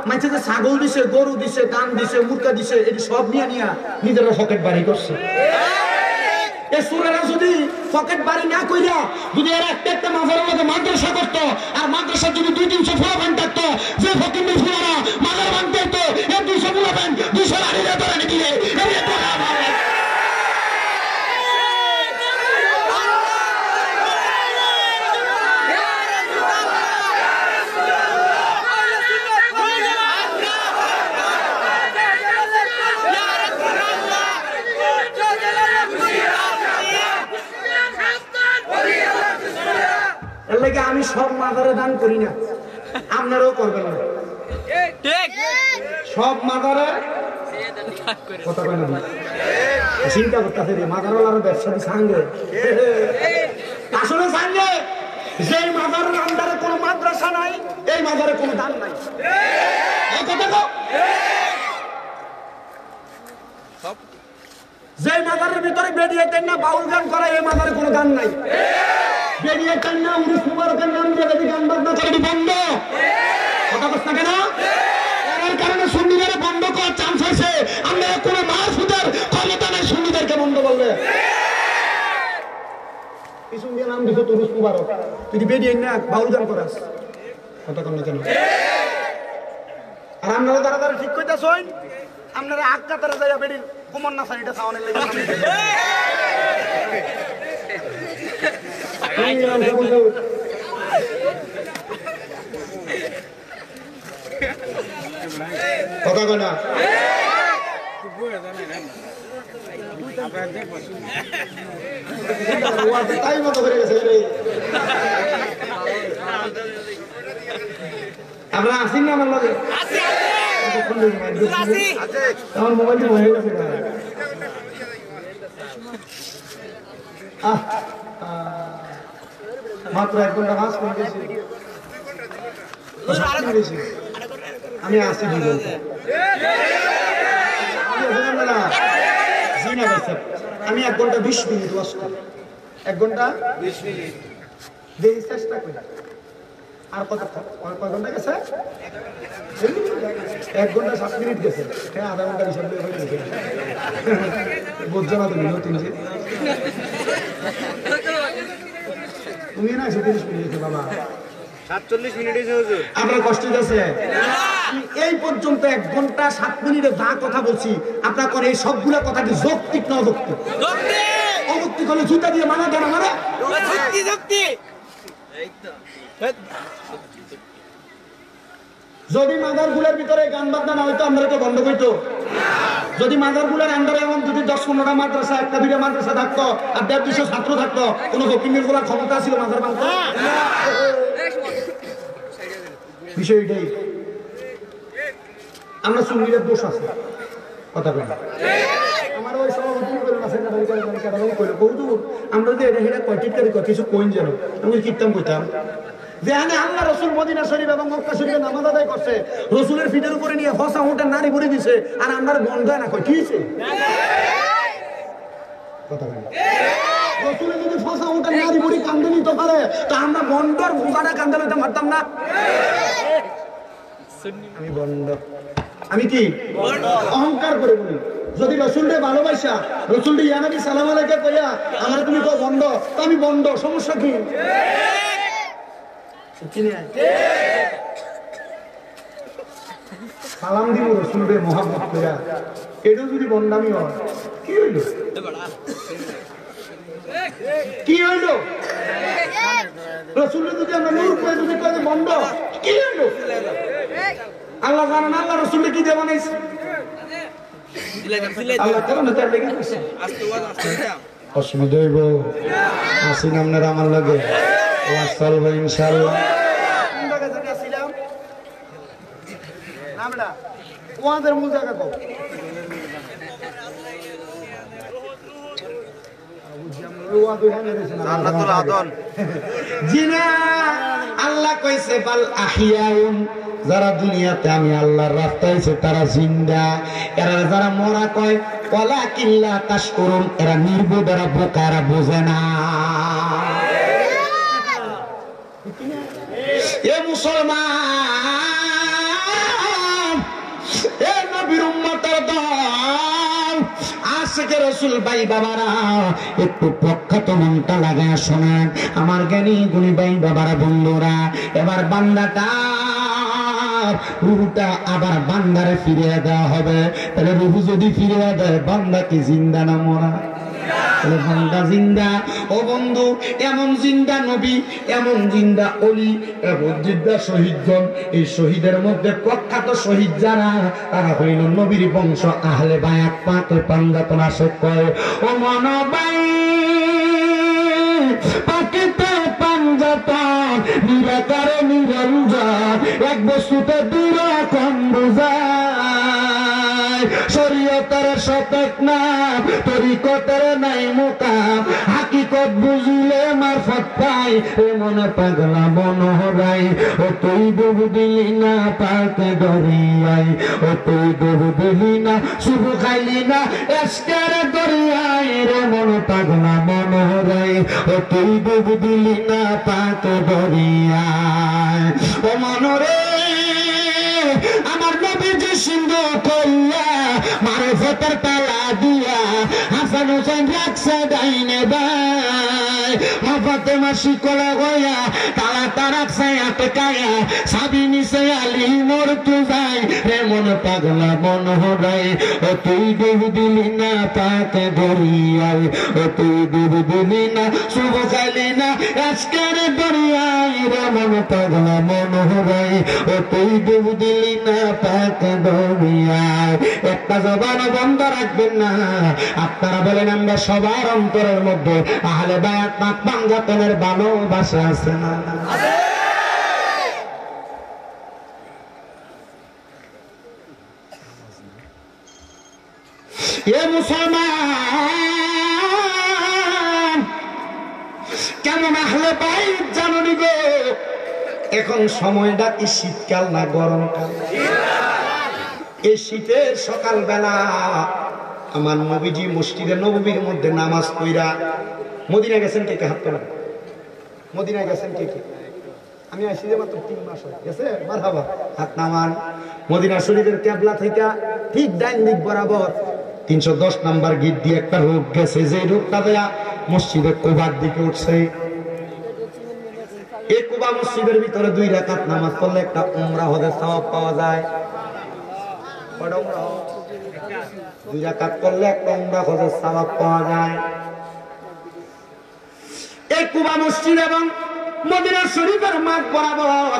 মাঝে যে ছাগল দিছে, গরু দিছে, গান দিছে, মুরগা দিছে, এটি সব নিয়ে নিয়ে নিজেরা পকেট বাড়ি করছে। এই সুরেরা যদি পকেট বাড়ি না কইরা যদি এরা একটা মাজারের মধ্যে মাদ্রাসা করতো, আর মাদ্রাসা যদি 200-300 ফুলাফান থাকতো, যে ফকির ফুলারা মাজার ভাঙতে হতো, এই 200 ফুলাফান 200 লাঠিতে ধরে নিয়ে আমি সব মাজারে দান করি না, আপনারাও করবেন না। সব মাজারে কথা কয় না, চিন্তা করতেছে রে মাজারওয়ালার ব্যবসা সাঙ্গে আসলে সাঙ্গে। যে মাজারের আন্ডারে কোনো মাদ্রাসা নাই, এই মাজারে কোনো দান নাই। যে মাজারের ভিতরে বেরিয়ে দেন না বাউল গান করে, এই মাজারে কোনো গান নাই। বেরিয়ে দেন না উনিশ মুবারকের নাম দিয়ে যদি গান বাজনা করে বন্ধ, কথা বলছ না কেন? এর কারণে সুন্নিদের বন্ধ করার চান্স হয়েছে। আমরা কোনো মাহফুদের ক্ষমতা নাই সুন্নিদেরকে বন্ধ বলবে। পিছন দিয়ে নাম দিছো উনিশ মুবারক, তুই বেরিয়ে না বাউল গান করাস, কথা কন না কেন? আর আপনারা তারা তারা ঠিক কইতাছেন, আপনারা আক্কা তারা যাইয়া বেরিয়ে কুমন না সারিটা সাউনের লেগে কথা কয় না। তাই মতো করে গেছে আমরা আসি না, আমার লগে আমার মোবাইলটি হয়ে গেছে। মাত্র 1 ঘন্টা কাজ করে গেছি, আমি আসি 2 ঘন্টা। আমি 1 ঘন্টা 20 মিনিট ওয়াস্ত, 1 ঘন্টা 20 মিনিট দেখি চেষ্টা করি। আর কত কয় ঘন্টা গেছে? 1 ঘন্টা 7 মিনিট গেছে। হ্যাঁ, আধা ঘন্টা হিসাব দিয়ে হয়ে গেছে। বুঝছো না তুমি নতুন যে তুমি না 30 মিনিট বাবা, 47 মিনিট হয়েছে। আপনার কষ্ট গেছে? এই পর্যন্ত 1 ঘন্টা 7 মিনিটে যা কথা বলছি আপনার করে এই সবগুলো কথা কি যৌক্তিক না অযৌক্তিক? অযৌক্তিক হলে জুতা দিয়ে মানা দেন আমারে। যদি মাদারগুলোর ভিতরে গান বাজনা না হইতো আমরা তো বন্ধ করতো। যদি মাদারগুলোর আন্ডারে এমন যদি 10-15টা মাদ্রাসা, 1-2টা মাদ্রাসা থাকতো, আর 150-200 ছাত্র থাকতো, কোনো ফকিরের গুলার ক্ষমতা ছিল মাদার ভাঙতো? বিষয়টাই আমরা সুন্নিদের দোষ আছে, কথা বলি। আমার ওই সভাপতি আমরা যে এটা হেটা কয়টিকারি কিছু কইন যেন আমি কীর্তন করতাম, যেখানে আল্লাহ রসুল মদিনা শরীফ এবং মক্কা শরীফে নামাজ আদায় করছে, রসুলের ফিটের উপরে নিয়ে ফসা উঠে নারী ভরে দিছে, আর আমরা বন্ধ না কই কি হয়েছে? কথা বলি, রসুলের যদি ফসা উঠে নারী ভরে কান্দে নিতে পারে, তা আমরা বন্ধর বোঝাটা কান্দে নিতে পারতাম না? আমি বন্ধ, আমি কি অহংকার করে বলি। যদি রসুলকে ভালোবাসা, রসুলকে ইয়া নবী সালাম আলাইকুম কইয়া আমার তুমি কো বন্ধ, তো আমি বন্ধ, সমস্যা কি? সালাম দিব রসুলকে মহাব্বত কইয়া, এটা যদি বন্দামি হয় কি হইল? কি হইল? রসুলের যদি আমরা নূর করে যদি কই বন্ধ, কি হইল? আল্লাহ জানেন আল্লাহ রসুলকে কি দিয়ে বানাইছে? আল্লাহ কেন তার লেগে দিছে? অসুবিধা হইব, আসিন আপনারা আমার লাগে ওয়াজ চলবে ইনশাআল্লাহ। ওয়াজের মূল জায়গা কও। আল্লাহ কইছে বাল আহিয়াউন, যারা দুনিয়াতে আমি আল্লাহর রাস্তায় আছে তারা জিন্দা, এরা যারা মরা কয় ওয়ালাকিন লা তাশকুরুন, এরা নির্বোধ, এরা বোকা, এরা বোঝে না। এ মুসলমান, এ নবীর উম্মতের দল, আশিকে রাসূল ভাই বাবারা, একটু প্রখ্যাত মনটা লাগায় শোনেন আমার জ্ঞানী গুণী ভাই বাবারা, বন্ধুরা। এবার বান্দাটা রুহুটা আবার বান্দারে ফিরিয়ে দেওয়া হবে। তাহলে রুহু যদি ফিরিয়ে দেয়, বান্দা কি জিন্দা না মরা? বান্দা জিন্দা। ও বন্ধু, এমন জিন্দা নবী, এমন জিন্দা অলি, এমন জিন্দা শহীদগণ। এই শহীদের মধ্যে প্রখ্যাত শহীদ যারা, তারা হইল নবীর বংশ, আহলে বায়াত, পাকে পাঞ্জাতন আসে কয়। ও মনবাই পাকেতে পাঞ্জাতন, নিরাকারে নিরঞ্জন, এক বস্তুতে দুই রকম বোঝায়। শরীয়তের শতক নাম, তরিকতের নাই মোকাম, হাকিকত বুঝিলে মারফত পাই, এ মনে পাগলা মন হরাই। ও তুই ডুব দিলি না পাকে দরিয়াই, ও তুই ডুব দিলি না, শুভ খাইলি না এসকের দরিয়াই, রে মন পাগলা মন হরাই। ও তুই ডুব দিলি না পাকে দরিয়াই। ও মনরে আমার নবী যে সিন্ধু কইয়া, মারফতের তালা দিয়া, হাসান হোসেন রাখছে ডাইনে বাই, মা ফাতেমা শিকলা গয়া, তালাটা রাখছে আটকায়া, সাবি নিছে আলী মোর তু যাই, রে মন পাগলা মন হরাই। ও তুই ডুব দিলি না পাকে দরিয়াই, ও তুই ডুব দিলি না, শুভ খাইলি না আজকের দরিয়াই, রে মন পাগলা মন হরাই। ও তুই ডুব দিলি না পাকে দরিয়াই। একটা জবান বন্ধ রাখবেন না। আপনারা বলেন আমরা সবার অন্তরের মধ্যে আহলে বায়াত, পাক পাঞ্জাতনের ভালোবাসা আছে না? এ মুসলমান, কেমন আহলে বায়াত জানুনি গো? এখন সময়টা কি শীতকাল না গরমকাল? এই শীতের সকাল বেলা আমার নবীজি মসজিদে নববীর মধ্যে নামাজ পড়া। মদিনা গেছেন কে কে? হাত তোলেন। মদিনা গেছেন কে কে? আমি আসি যে মাত্র 3 মাস হয়ে গেছে। মারহাবা, হাত নামান। মদিনা শরীফের কেবলা থেকে ঠিক ডাইন দিক বরাবর 310 নাম্বার গেট দিয়ে একটা রোড গেছে, যে রোডটা দেয়া মসজিদে কুবার দিকে উঠছে। এই কুবা মসজিদের ভিতরে 2 রাকাত নামাজ পড়লে একটা উমরা হজের সওয়াব পাওয়া যায়। 2 রাকাত করলে একটা উমরা হজের সওয়াব পাওয়া যায়। এই কুবা মসজিদ এবং মদিনা শরীফের মাঠ বরাবর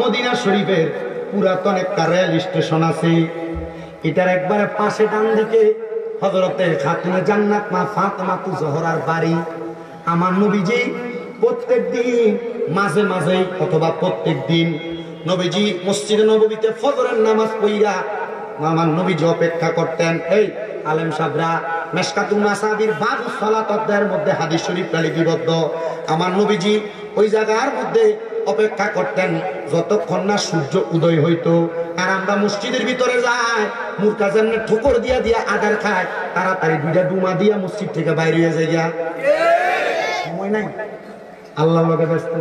মদিনা শরীফের পুরাতন একটা রেল স্টেশন আছে। এটার একবারে পাশে ডান দিকে হযরতে খাতুনে জান্নাত মা ফাতেমাতুজ জোহরার বাড়ি। আমার নবীজি প্রত্যেকদিন মাঝে মাঝে অথবা প্রত্যেকদিন নবীজি মসজিদে নববীতে ফজরের নামাজ পড়া আমার নবীজি অপেক্ষা করতেন। এই আলেম সাহেবরা, মিশকাতুন মাসাবির বাবুস সালাত অধ্যায়ের মধ্যে হাদিস শরীফ লিপিবদ্ধ। আমার নবীজি ওই জায়গার মধ্যে অপেক্ষা করতেন যতক্ষণ না সূর্য উদয় হইতো। আর আমরা মসজিদের ভিতরে যাই, মুরকা জান্নাত ঠোকর দিয়া দিয়া আগার খায়, তাড়াতাড়ি 2টা ডুমা দিয়া মসজিদ থেকে বাইরে হয়ে যায়। সময় নাই, আল্লাহর লগে ব্যস্ত।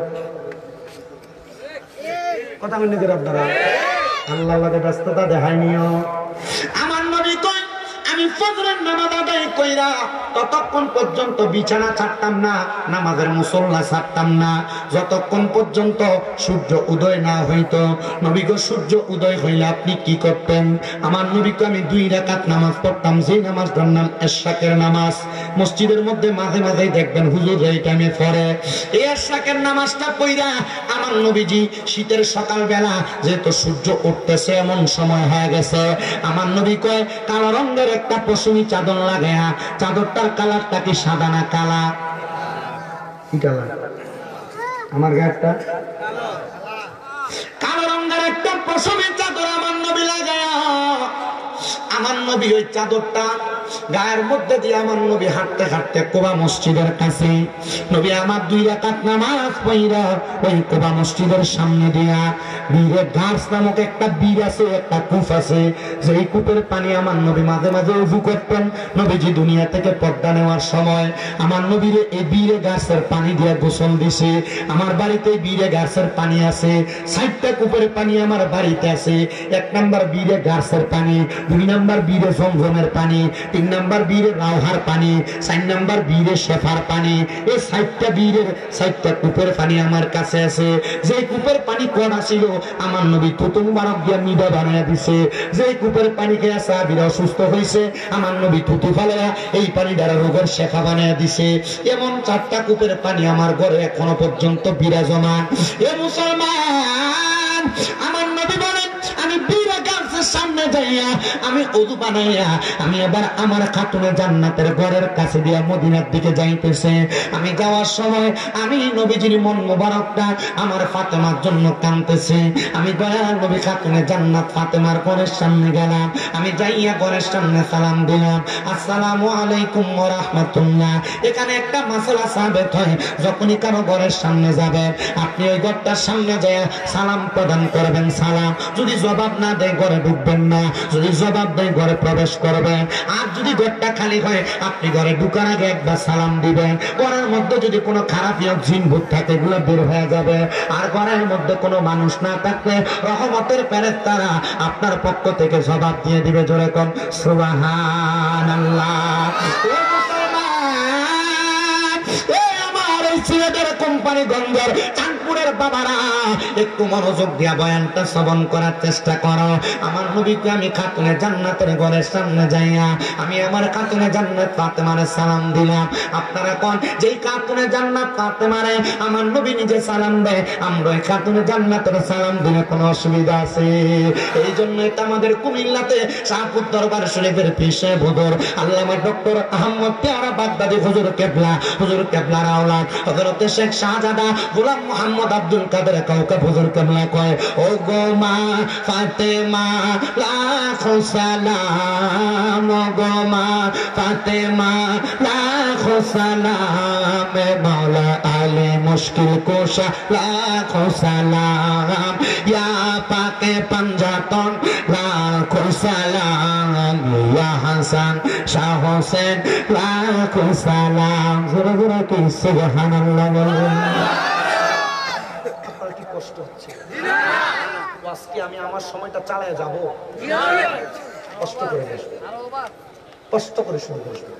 কথা বলেন না আপনারা? আল্লাহর লগে ব্যস্ততা দেখায়নিও। আমার নবী কয়, আমি ফজরের নামাজ আদায় কইরা ততক্ষণ পর্যন্ত বিছানা ছাড়তাম না, নামাজের মুসল্লা ছাড়তাম না, যতক্ষণ পর্যন্ত সূর্য উদয় না হইতো। নবী গো, সূর্য উদয় হইলে আপনি কি করতেন? আমার নবীকে আমি 2 রাকাত নামাজ পড়তাম, যে নামাজটার নাম এশরাকের নামাজ। মসজিদের মধ্যে মাঝে মাঝে দেখবেন হুজুর এই টাইমে পড়ে। এই এশরাকের নামাজটা পড়া আমার নবীজি শীতের সকাল বেলা যেহেতু সূর্য উঠতেছে এমন সময় হয়ে গেছে, আমার নবী কয় কালো রঙের একটা পশমি চাদর লাগায়া, চাদরটার কালারটা কি সাদা না কালা? কি কালার? আমার গায়েরটা কালো রঙের একটা পশমি চাদর আমার নবী লাগায়া আমার নবী ওই চাদরটা গায়ের মধ্যে দিয়ে আমার নবী হাঁটতে হাঁটতে কুবা মসজিদের কাছে, নবী আমার 2 রাকাত নামাজ পড়া ওই কুবা মসজিদের সামনে দিয়া বীরে গাছ নামক একটা বীর আছে, একটা কূপ আছে, যেই কূপের পানি আমার নবী মাঝে মাঝে ওযু করতেন। নবীজি দুনিয়া থেকে পর্দা নেওয়ার সময় আমার নবীরে এই বীরে গাছের পানি দিয়ে গোসল দিছে। আমার বাড়িতে বীরে গাছের পানি আছে, 60টা কূপের পানি আমার বাড়িতে আছে। 1 নাম্বার বীরে গাছের পানি, 2 নাম্বার বীরে জমজমের পানি, 3 নাম্বার বীরে রাওহার পানি, 4 নাম্বার বীরে শেফার পানি। এই 60টা বীরের 60টা কূপের পানি আমার কাছে আছে। যে কূপের পানি কড়া ছিল আমার নবী থুতু মুবারক দিয়ে মিঠা বানায় দিছে। যে কূপের পানি খেয়ে সাহাবীরা অসুস্থ হয়েছে আমার নবী থুতু ফালায়া এই পানি দ্বারা রোগের শেফা বানায় দিছে। এমন 4টা কূপের পানি আমার ঘরে এখনো পর্যন্ত বিরাজমান। এ মুসলমান, আমার নবী বলেন আমি বীরে গাছের সামনে যাইয়া আমি ওযু বানাইয়া আমি এবার আমার খাতুনে জান্নাতের ঘরের কাছে দিয়া মদিনার দিকে যাইতেছে। আমি যাওয়ার সময় আমি নবীজির মন মোবারকটা আমার ফাতেমার জন্য কাঁদতেছে। আমি দয়াল নবী খাতুনে জান্নাত ফাতেমার ঘরের সামনে গেলাম। আমি যাইয়া ঘরের সামনে সালাম দিলাম, আসসালামু আলাইকুম ওয়া রাহমাতুল্লাহ। এখানে একটা মাসলা সাবেত হয়, যখনই কারো ঘরের সামনে যাবেন আপনি ওই ঘরটার সামনে যায় সালাম প্রদান করবেন। সালাম যদি জবাব না দেয় ঘরে ঢুকবেন না, যদি জবাব দেয় ঘরে প্রবেশ করবেন। আর যদি ঘরটা খালি হয় আপনি ঘরে ঢুকার আগে একবার সালাম দিবেন। ঘরের মধ্যে যদি কোনো খারাপ জিন ভূত থাকে এগুলো বের হয়ে যাবে। আর ঘরের মধ্যে কোনো মানুষ না থাকলে রহমতের ফেরেশতারা আপনার পক্ষ থেকে জবাব দিয়ে দিবে। জোরে কোন সুবহানাল্লাহ। সিলেটের কোম্পানি গঞ্জের চাঁদপুরের বাবারা একটু মনোযোগ দিয়া বয়ানটা শ্রবণ করার চেষ্টা করো। আমার নবীকে আমি খাতুনে জান্নাতের ঘরের সামনে যাইয়া আমি আমার খাতুনে জান্নাত ফাতেমারে সালাম দিলাম। আপনারা কোন যেই খাতুনে জান্নাত ফাতেমারে আমার নবী নিজে সালাম দেয়, আমরা ওই খাতুনে জান্নাতের সালাম দিলে কোনো অসুবিধা আছে? এই জন্য এটা আমাদের কুমিল্লাতে শাহপুর দরবার শরীফের পিছে হুজুর আল্লামা ডক্টর আহমদ পেয়ারা বাগদাদি হুজুর কেবলার আওলাদ হযরত শেখ শাহজাদা গোলাম মোহাম্মদ আব্দুল কাদের কাউকে হুজুর কেবলা কয়, ও গো মা ফাতেমা লাখো সালাম, ও গো মা ফাতেমা লাখো সালাম, মাওলা আলী মুশকিল কোশা লাখো সালাম, ইয়া পাকে পাঞ্জাতন লাখো সালাম, ইয়া হাসান শাহ হোসেন লাখো সালাম। জোরে জোরে কি সুবহানাল্লাহ বলেন। আপনার কি কষ্ট হচ্ছে? আজকে আমি আমার সময়টা চালায় যাব, কষ্ট করে বসবো, কষ্ট করে শুরু বসবো।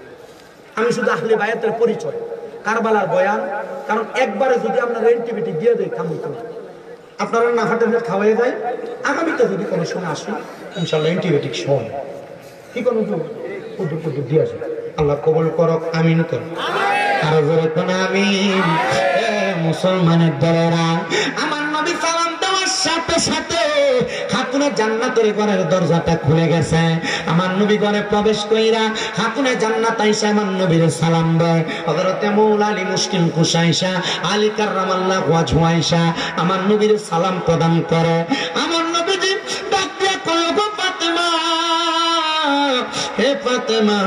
আমি শুধু আহলে বায়াতের পরিচয়, কারবালার বয়ান, কারণ একবারে যদি আপনার অ্যান্টিবায়োটিক দিয়ে দেয় কামড় তো আপনারা না হাটে খাওয়াই যায়। আগামীতে যদি কোনো সময় আসুন ইনশাল্লাহ অ্যান্টিবায়োটিক সহ কি কোনো কুদুর দিয়ে আসবে। আল্লাহ কবুল করক, আমিন কর। আরো জোরে কোন আমিন। মুসলমানের দলেরা আমার নবী সালাম দেওয়ার সাথে সাথে খাতুনে জান্নাতের ঘরের দরজাটা খুলে গেছে। আমার নবী ঘরে প্রবেশ কইরা খাতুনে জান্নাত আয়েশা আমার নবীর সালাম দেয়। হযরত মাওলা আলী মুশকিল কুশা আয়েশা আলী কাররামাল্লাহু ওয়াজহু আয়েশা আমার নবীর সালাম প্রদান করে। আমার নবীজি ডাক দিয়ে কয়, গো ফাতেমা, হে ফাতেমা,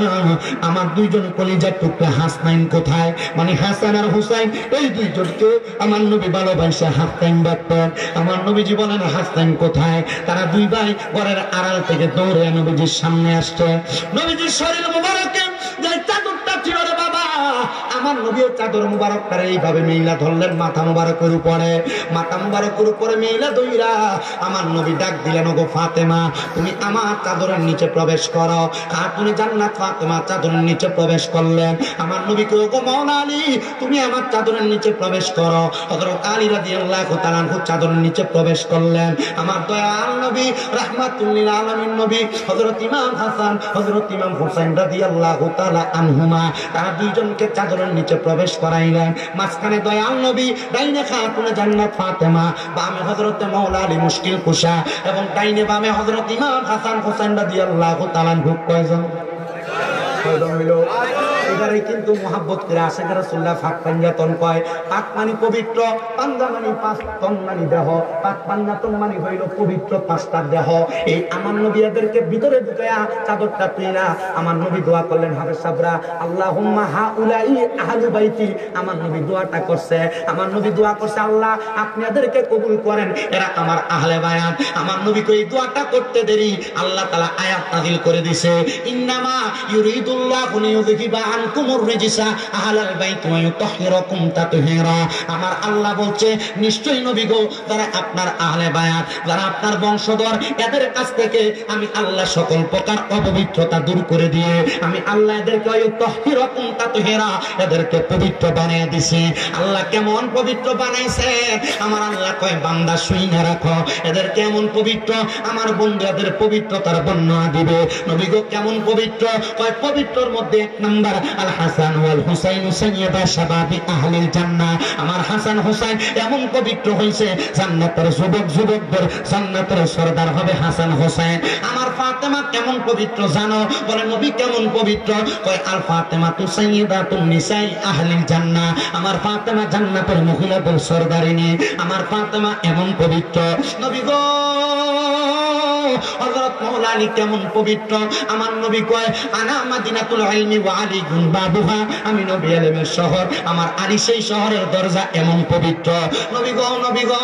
আমার 2 জন কলিজার টুকরা হাসনাইন কোথায়? মানে হাসান আর হুসাইন, এই 2 জনকে আমার নবী ভালোবাসা হাসনাইন ডাকতেন। আমার নবীজি বলেন হাসনাইন কোথায়? তারা 2 ভাই ঘরের আড়াল থেকে দৌড়ে নবীজির সামনে আসছে। নবীজির শরীর মুবারকে যে চাদরটা ছিল রে বাবা, আমার নবী চাদর মুবারকটারে এইভাবে মেইলা ধরলেন মাথা মুবারকের উপরে, মাথা মুবারকের উপরে মেইলা দইরা আমার নবী ডাক দিলেন, ওগো ফাতেমা, তুমি আমার চাদরের নিচে প্রবেশ করো। খাতুনে জান্নাত ফাতেমা চাদরের নিচে প্রবেশ করলেন। আমার নবীকে, ওগো মাওলা আলী, তুমি আমার চাদরের নিচে প্রবেশ করো। হযরত আলী রাদিয়াল্লাহু তাআলা আনহু চাদরের নিচে প্রবেশ করলেন। আমার দয়াল নবী রাহমাতুল লিল আলামিন নবী হযরত ইমাম হাসান হযরত ইমাম হুসাইন রাদিয়াল্লাহু তাআলা আনহুমা তারা 2 জনকে চাদরের নিচে প্রবেশ করাইলেন। মাঝখানে দয়াল নবী, ডাইনে খাতুনে জান্নাত ফাতেমা, বামে হযরত মাওলা আলী মুশকিল কুশা এবং ডাইনে বামে হযরত ইমাম হাসান হুসাইন রাদিয়াল্লাহু তাআলা আনহু। কয়জন? এটারই কিন্তু মহাব্বত করে আশেখ রাসূলুল্লাহ পাক পাঞ্জাতন কয়। পাক মানে পবিত্র, পাঞ্জা মানে পাঁচ, তন মানে দেহ, পাক পাঞ্জাতন মানে হইল পবিত্র পাঁচটা দেহ। এই আমার নবী এদেরকে ভিতরে ঢুকায়া চাদরটা তুইলা আমার নবী দোয়া করলেন। হাফেজ সাহেবরা আল্লাহুম্মা হাউলাই আহলু বাইতি, আমার নবী দোয়াটা করছে। আমার নবী দোয়া করছে, আল্লাহ আপনি এদেরকে কবুল করেন, এরা আমার আহলে বায়াত। আমার নবীকে এই দোয়াটা করতে দেরি আল্লাহ তাআলা আয়াত নাযিল করে দিয়েছে, ইন্নামা ইউরিদুল্লাহু লিইউযহিবা আনকুমুর রিজসা আহলাল বাইতি ওয়া ইউতাহহিরাকুম তাতহীরা। আমার আল্লাহ বলছে, নিশ্চয়ই নবী গো, যারা আপনার আহলে বায়াত, যারা আপনার বংশধর, এদের কাছ থেকে আমি আল্লাহ সকল প্রকার অপবিত্রতা দূর করে দিয়ে আমি আল্লাহ এদেরকে ইউতাহহিরাকুম তাতহীরা, এদেরকে পবিত্র বানিয়ে দিছি। আল্লাহ কেমন পবিত্র বানাইছে? আমার আল্লাহ কয়, বান্দা শুইনা রাখো, এদের কেমন পবিত্র। আমার বন্ধু এদের পবিত্রতার বর্ণনা দিবে। নবী গো কেমন পবিত্র? কয় পবিত্রর মধ্যে এক নাম্বার আল হাসান ওয়াল হুসাইন সাইয়্যিদা শাবাবি আহলিল জান্নাহ। আমার হাসান হুসাইন এমন পবিত্র হইছে, জান্নাতের যুবকদের জান্নাতের সরদার হবে হাসান হুসাইন। আমার ফাতেমা কেমন পবিত্র জানো? বলে নবী কেমন পবিত্র? কয় আল ফাতেমা তু সাইয়্যিদাতুন নিসাই আহলিল জান্নাহ। আমার ফাতেমা জান্নাতের মহিলাদের সরদারিনী। আমার ফাতেমা এমন পবিত্র। নবী গো হযরত মাওলা আলী কেমন পবিত্র? আমার নবী কয়, আনা মাদিনাতুল ইলমি ওয়া আলীকুম বাবুহা, আমি নবী ইলমের শহর, আমার আলী সেই শহরের দরজা। এমন পবিত্র নবী গো।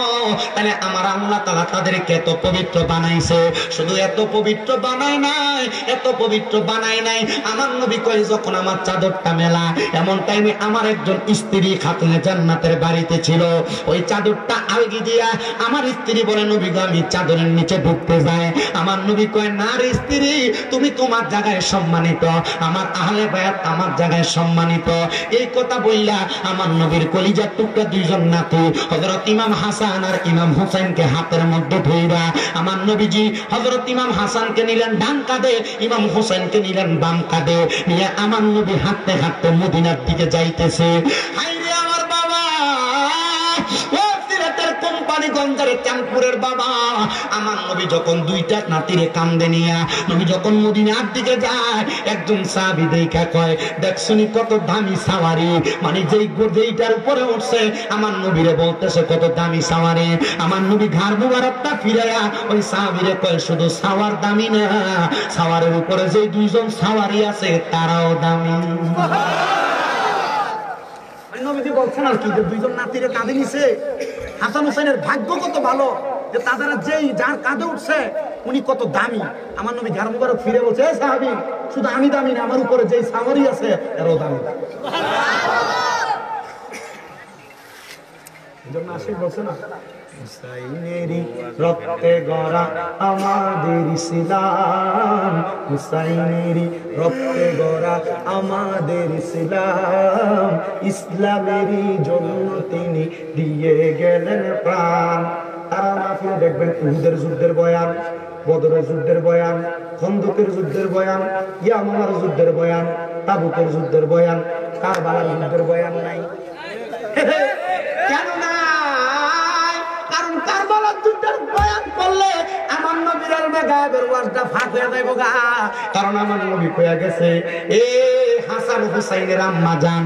তাহলে আমার আল্লাহ তাআলা তাদেরকে এত পবিত্র বানাইছে। শুধু এত পবিত্র বানায় নাই, এত পবিত্র বানায় নাই। আমার নবী কয়, যখন আমার চাদরটা মেলা, এমন টাইমে আমার একজন স্ত্রী খাতুনে জান্নাতের বাড়িতে ছিল। ওই চাদরটা আলগি দিয়া আমার স্ত্রী বলে, নবী গো আমি চাদরের নিচে ঢুকতে যাই। আমার নবী কয়, না রে স্ত্রী, তুমি তোমার জায়গায় সম্মানিত, আমার আহলে বায়াত আমার জায়গায় সম্মানিত। এই কথা বললা আমার নবীর কলিজার টুকরা দুইজন নাতি হযরত ইমাম হাসান আর ইমাম হুসাইনকে হাতের মধ্যে ধইরা আমার নবীজি হযরত ইমাম হাসানকে নিলেন ডান কাঁধে, ইমাম হুসাইনকে নিলেন বাম কাঁধে নিয়ে আমার নবী হাঁটতে হাঁটতে মদিনার দিকে যাইতেছে। হায়রে আমার বাবা, ও সিলেটের কোম্পানিগঞ্জের চাঁদপুরের বাবা, আমার নবী যখন দুইটা নাতিরে কান্দে নিয়া নবী যখন মদিনার দিকে যায়, একজন সাহাবী দেখা কয়, দেখছনি কত দামি সাওয়ারি, মানে যেইটার উপরে উঠছে আমার নবীরে বলতেছে কত দামি সাওয়ারি। আমার নবী ঘাড় মুবারকটা ফিরাইয়া ওই সাহাবীরে কয়, শুধু সাওয়ার দামি না, সাওয়ারের উপরে যে দুইজন সাওয়ারি আছে তারাও দামি। নবীজি বলছেন আর কি, যে দুইজন নাতিরে কাঁদে নিছে। হাসান হুসাইনের ভাগ্য কত ভালো যে তারা যার কাঁধে উঠছে উনি কত দামি। আমার নবী ঘাড় মুবারক ফিরে বলছে, এই সাহাবী, শুধু আমি দামি না, আমার উপরে যেই সাওয়ারি আছে এরাও দামি। এজন্য আশিক বলছে না, হুসাইনেরই রক্তে গড়া আমাদের ইসলাম, হুসাইনেরই রক্তে গড়া আমাদের ইসলাম, ইসলামেরই জন্য তিনি দিয়ে গেলেন প্রাণ। তারা মাহফিলে দেখবেন উহুদের যুদ্ধের বয়ান, বদরের যুদ্ধের বয়ান, খন্দকের যুদ্ধের বয়ান, ইয়ামামার যুদ্ধের বয়ান, তাবুকের যুদ্ধের বয়ান, কারবালার যুদ্ধের বয়ান নাই। কেন নাই? কারণ কারবালার যুদ্ধের বয়ান করলে আমার নবীর আলমে গায়েবের ওয়াজটা ফাঁক হয়ে যাইব গা। কারণ আমার নবী কইয়া গেছে, এ হাসান হুসাইনের আম্মা জান,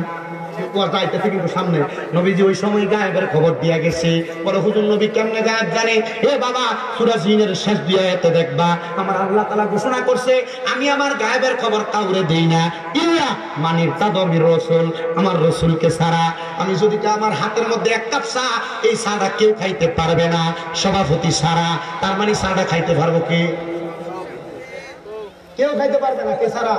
কিন্তু সামনে নবীজি ওই সময় গায়েবের খবর দিয়া গেছে। বলে হুজুর নবী কেমনে গায়েব জানে? এ বাবা, সূরা জিনের শেষ দুই আয়াতে দেখবা আমার আল্লাহ তাআলা ঘোষণা করছে, আমি আমার গায়েবের খবর কাউরে দেই না, ইল্লা মানির তাদমির রাসূল, আমার রাসূলকে ছাড়া। আমি যদি আমার হাতের মধ্যে এক কাপ চা, এই চাটা কেউ খাইতে পারবে না সভাপতি ছাড়া। তার মানে চাটা খাইতে পারবো কে? কেউ খাইতে পারবে না। কে ছাড়া?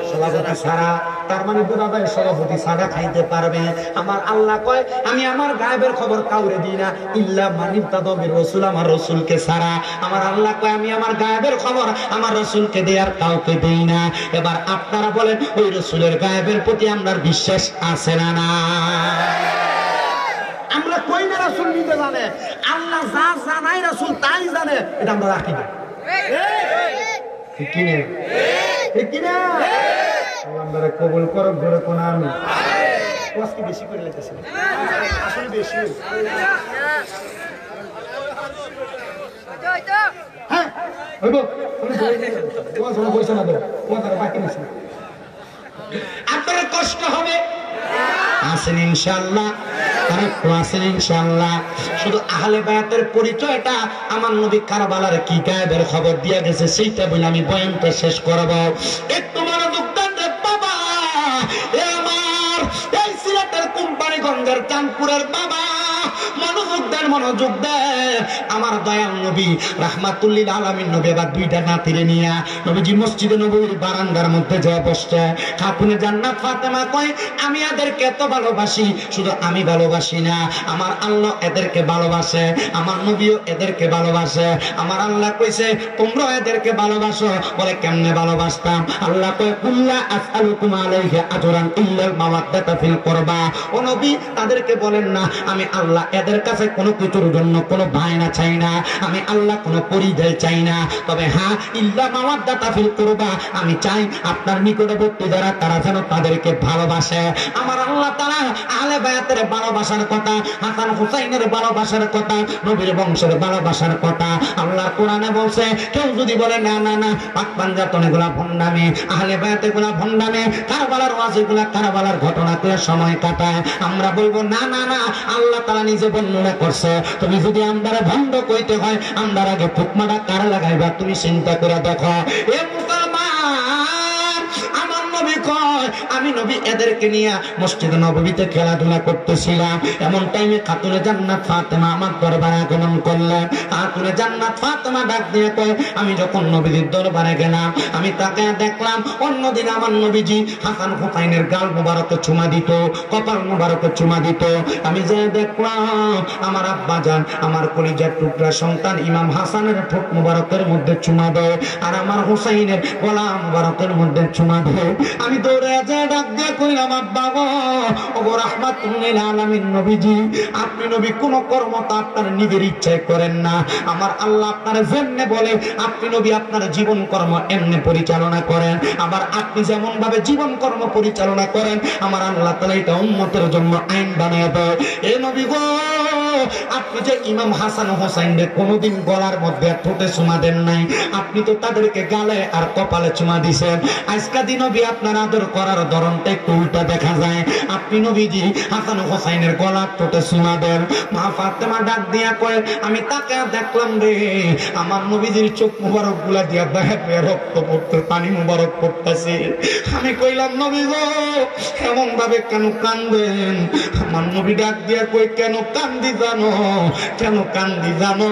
সভাপতি ছাড়া। তার মানে বোঝা যায় সভাপতি ছাড়া খাইতে পারবে। আমার আল্লাহ কয়, আমি আমার গায়েবের খবর কাউরে দিই না, ইল্লা মানিব তাদবির রাসূল, আমার রাসূলকে ছাড়া। আমার আল্লাহ কয়, আমি আমার গায়েবের খবর আমার রাসূলকে দেই আর কাউকে দেই না। এবার আপনারা বলেন, ওই রাসূলের গায়েবের প্রতি আপনার বিশ্বাস আছে না? না, আমরা কই না রাসূল নিজে জানে, আল্লাহ যা জানাই রাসূল তাই জানে, এটা আমরা রাখি না। কবুল করো ঘরে কোন আমি বেশি করে লেগেছে, আসলে বেশি। হ্যাঁ পয়সা না দেবো, বাকি নিচ্ছি। আপনার কষ্ট হবে? আছেন ইনশাআল্লাহ, আর একটু আছেন ইনশাআল্লাহ। শুধু আহলে বায়াতের পরিচয়টা আমার নবী কারবালার কি গায়েবের খবর দিয়া গেছে সেইটা বলে আমি বয়ানটা শেষ করব। একটু মনোযোগ দেন রে বাবা, এ আমার এই সিলেটের কোম্পানিগঞ্জের চাঁদপুরের বাবা, মনোযোগ দেন, মনোযোগ দেন। আমার দয়াল নবী রাহমাতুল্লিল আলামিন নবী আবার দুইটা নাতিরে নিয়া নবীজি মসজিদে নববীর বারান্দার মধ্যে যায় বসছে। খাতুনে জান্নাত ফাতেমা কয়, আমি এদেরকে এত ভালোবাসি, শুধু আমি ভালোবাসি না, আমার আল্লাহ এদেরকে ভালোবাসে, আমার নবীও এদেরকে ভালোবাসে। আমার আল্লাহ কইছে তোমরা এদেরকে ভালোবাসো। বলে কেমনে ভালোবাসতাম? আল্লাহ কয়, কুল্লা আসআলুকুম আলাইহি আজরান ইল্লাল মাওয়াদ্দাতা ফিল কুরবা। ও নবী, তাদেরকে বলেন না আমি আল্লাহ এদের কাছে কোনো কিছুর জন্য কোনো বায়না চাই না, আমি আল্লাহ কোনো পরিচয় চাই না, তবে হ্যাঁ ইল্লা মাওয়াদ্দাতা ফিল কুরবা, আমি চাই আপনার নিকটবর্তী যারা তারা যেন তাদেরকে ভালোবাসে। আমার আল্লাহ তাআলা আহলে বায়াতের ভালোবাসার কথা, হাসান হুসাইনের ভালোবাসার কথা, নবীর বংশের ভালোবাসার কথা আল্লাহ কোরআনে বলছে। কেউ যদি বলে না না না পাক পাঞ্জাতন এগুলা ভণ্ডামি, আহলে বায়াত এগুলা ভণ্ডামি, কারবালার ওয়াজ এগুলা কারবালার ঘটনা করে সময় কাটায়, আমরা বলবো না না না, আল্লাহ তাআলা নিজে বর্ণনা করছে। তুমি যদি আমরা ভণ্ড কইতে হয় আমরা আগে ফুকমাটা কার লাগাইবা তুমি চিন্তা করে দেখো। এ মুসলমান, আমার নবী কয় আমি নবী এদেরকে নিয়ে মসজিদে নববীতে খেলাধুলা করতেছিলাম, এমন টাইমে খাতুনে জান্নাত ফাতেমা আমার দরবারে আগমন করলেন। খাতুনে জান্নাত ফাতেমা ডাক দিয়ে কয়, আমি যখন নবীর দরবারে গেলাম আমি তাকে দেখলাম অন্যদিন আমার নবীজি হাসান হুসাইনের গাল মুবারকে চুমা দিত, কপাল মুবারকে চুমা দিত, আমি যে দেখলাম আমার আব্বা জান আমার কলিজার টুকরা সন্তান ইমাম হাসানের ঠোঁট মুবারকের মধ্যে চুমা দেয় আর আমার হুসাইনের গলা মুবারকের মধ্যে চুমা দেয়। আমি দৌড়ে যায় ডাক দিয়ে কইলাম, আব্বা গো, ওগো রাহমাতুল্লিল আলামিন নবীজি, আপনি নবী কোন কর্ম তো আপনার নিজের ইচ্ছায় করেন না, আমার আল্লাহ আপনার যেমনে বলে আপনি নবী আপনার জীবন কর্ম এমনি পরিচালনা করেন, আবার আপনি যেমন ভাবে জীবন কর্ম পরিচালনা করেন আমার আল্লাহ তাআলা এটা উম্মতের জন্য আইন বানিয়ে দেয়। এ নবী গো, আপনি যে ইমাম হাসান হোসাইনদের কোনোদিন গলার মধ্যে ঠোঁটে চুমা দেন নাই, আপনি তো তাদেরকে গালে আর কপালে চুমা দিছেন। আজকা দিন নবী আপনার আদর করার ধরনটা একটু উল্টা দেখা যায়, আপনি নবীজি হাসান হোসাইনের গলার ঠোঁটে চুমা দেন। মা ফাতেমা ডাক দিয়া কয়, আমি তাকে দেখলাম রে, আমার নবীজির চোখ মুবারক গুলা দিয়া দেখে রক্ত পড়তে, পানি মুবারক পড়তেছে। আমি কইলাম, নবী গো, এমন ভাবে কেন কান্দেন? আমার নবী ডাক দিয়া কই, কেন কান্দি জানো? কেন কান্দি জানো?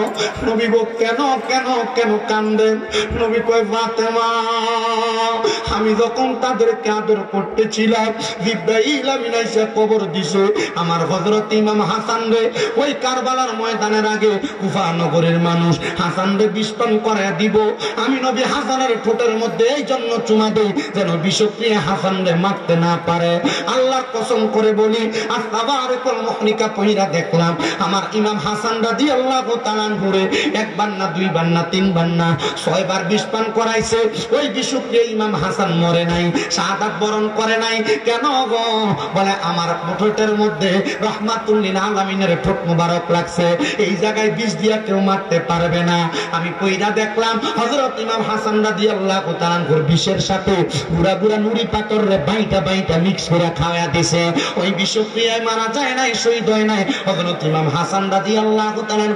নবী গো, কেন কেন কেন কান্দেন? নবী কয়, ফাতেমা, আমি যখন তাদেরকে আদর করতেছিলাম জিব্রাইল আমিন আইসা কবর দিছে আমার হযরত ইমাম হাসান রে, ওই কারবালার ময়দানের আগে কুফা নগরের মানুষ হাসান রে বিস্ফোরণ করে দিব, আমি নবী হাসানের ঠোঁটের মধ্যে এই জন্য চুমা দেই যেন বিষক্রিয়া হাসান রে মারতে না পারে। আল্লাহর কসম করে বলি, আস্তাবারিকুল মুহনিকা পহিরা দেখলাম আমার ইমাম হাসান রাদিয়াল্লাহু তাআলা ঘুরে একবার না দুইবার না তিনবার না 6 বার বিস্ফোরণ করাইছে, ওই বিষক্রিয়া ইমাম হাসান মরে নাই, শাহাদাত বরণ করে নাই। কেন গো? বলে আমার ঠোঁটের মধ্যে রাহমাতুল্লিল আলামিনের ঠোঁট মুবারক লাগছে, এই জায়গায় বিষ দিয়া কেউ মারতে পারবে না। আমি কইরা দেখলাম হযরত ইমাম হাসান রাদিয়াল্লাহু তাআলা বিষের সাথে গুড়া গুড়া নুড়ি পাথর রে বাইটা বাইটা মিক্স করে খাওয়া দিছে, ওই বিষক্রিয়ায় মারা যায় নাই, শহীদ হয় নাই। হযরত ইমাম হাসান রাদিয়াল্লাহু তাআলা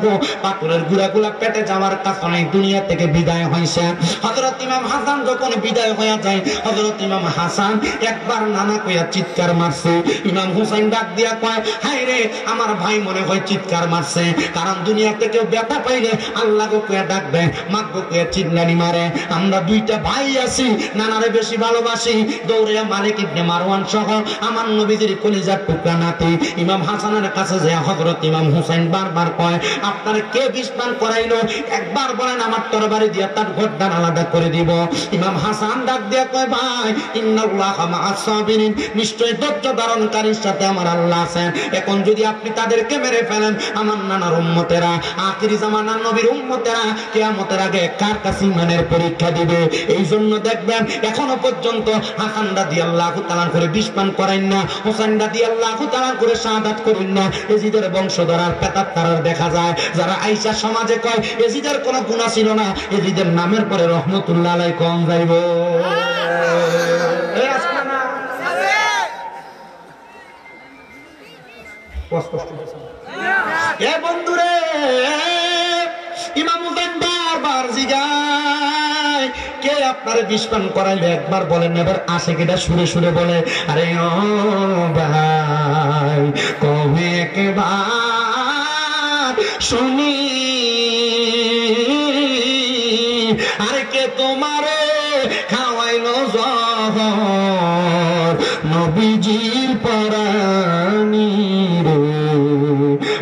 পাথরের গুড়াগুলা পেটে যাওয়ার কারণে দুনিয়া থেকে বিদায় হইছে। হযরত ইমাম হাসান যখন বিদায় হয়ে যায়, হযরত ইমাম হাসান একবার নানা কইয়া চিৎকার মারছে। ইমাম হুসাইন ডাক দিয়া কয়, হায় রে, আমার ভাই মনে হয় চিৎকার মারছে, কারণ দুনিয়া থেকে ব্যথা পাইলে আল্লাহ গো কইয়া ডাকবে, মা গো কইয়া চিল্লানি মারে। আমরা দুইটা ভাই আছি, নানারে বেশি ভালোবাসি। দৌড়ে মালিক ইবনে মারওয়ান সহ আমার নবীজির কলিজার টুকরা নাতি ইমাম হাসানের কাছে যায় হযরত ইমাম হুসাইন বারবার কয়, আপনার কে বিস্ফোরণ করাইলো? একবার বলেন, আমার তরবারি দিয়া তার গর্দান আলাদা করে দিব। ইমাম হাসান ডাক দিয়া কয়, ভাই, ইন্নাল্লাহা মা'আস সাবিরিন, নিশ্চয় ধৈর্য ধারণকারীর সাথে আমার আল্লাহ আছেন। এখন যদি আপনি তাদেরকে মেরে ফেলেন, আমার নানার উম্মতেরা, আখিরি জামানার নবীর উম্মতেরা কিয়ামতের আগে কার কাছে ঈমানের পরীক্ষা দিবে। এই জন্য দেখবেন এখনো পর্যন্ত হাসান রাদিয়াল্লাহু তাআলা করে বিস্ফোরণ করেন না, হোসেন রাদিয়াল্লাহু তাআলা করে শাহাদাত করেন না। এজিদের বংশধর আর পেতার তারার দেখা যায়, যারা আয়েশা সমাজে কয় এজিদের কোনো গুনাহ ছিল না, এজিদের নামের পরে রহমতুল্লাহ আলাইহি কম যাইব। কষ্ট হচ্ছে এ বন্ধুরে ইমাম হুসাইন বারবার জিগায় কে আপনার বিষ পান করাইলে একবার বলেন এবার আশিকিটা সুরে সুরে বলে আরে ও ভাই কবে একবার শুনি আরে কে তোমারে খাওয়াইলো জহর নবীজির পরানি রে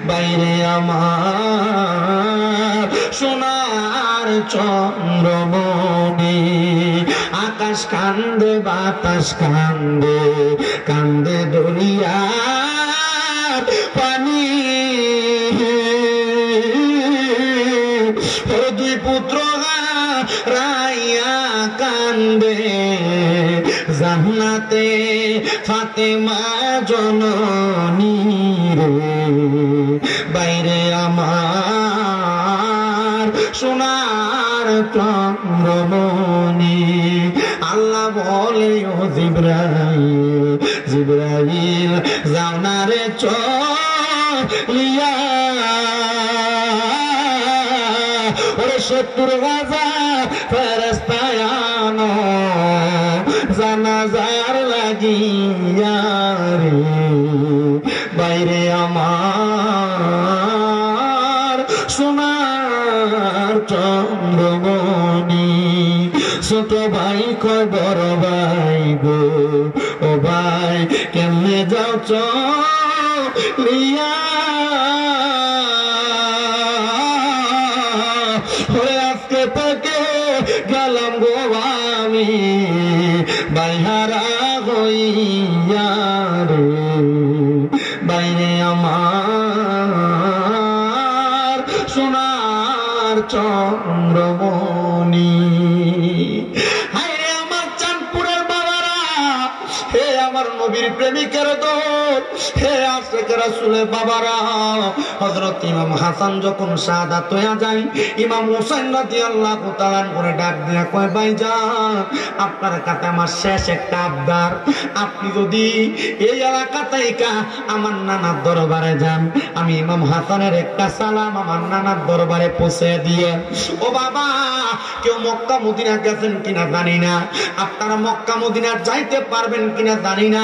বাইরে আমার সোনার চন্দ্রমণি আকাশ কান্দে বাতাস কান্দে কান্দে দরিয়া পানি ও দুই পুত্র রাইয়া কান্দে জান্নাতে ফাতেমা জননী রে বাইরে আমার সোনার চন্দ্রমণি আল্লাহ বলে ও জিবরাইল জিবরাইল যাও না রে চলিয়া ওরে 70,000 ফেরেশতা আনো জানাজার লাগিয়া রে বাইরে আমার সোনার চন্দ্রমণি ছোট ভাই কয় বড় ভাই গো ও ভাই কেমনে যাও চলিয়া আজকে থেকে গেলাম গো আমি বাইহারা হইয়া রে বাইরে আমার সোনার চন্দ্রমণি হায় আমার চাঁদপুরের বাবারা হে আমার নবীর প্রেমিকের দল হে আশিক রাসূলের বাবারা হযরত ইমাম হাসান যখন শাহাদাত হয়ে যায় ইমাম হুসাইন রাদিয়াল্লাহু তাআলা করে ডাক দিয়া কয় ভাইজান আপনার কাছে আমার শেষ একটা আবদার আপনি যদি এই এলাকা থেকে আমার নানার দরবারে যান আমি ইমাম হাসানের একটা সালাম আমার নানার দরবারে পৌঁছে দিয়ে ও বাবা কেউ মক্কা মদিনা গেছেন কিনা জানি না আপনারা মক্কা মদিনা যাইতে পারবেন কিনা জানি না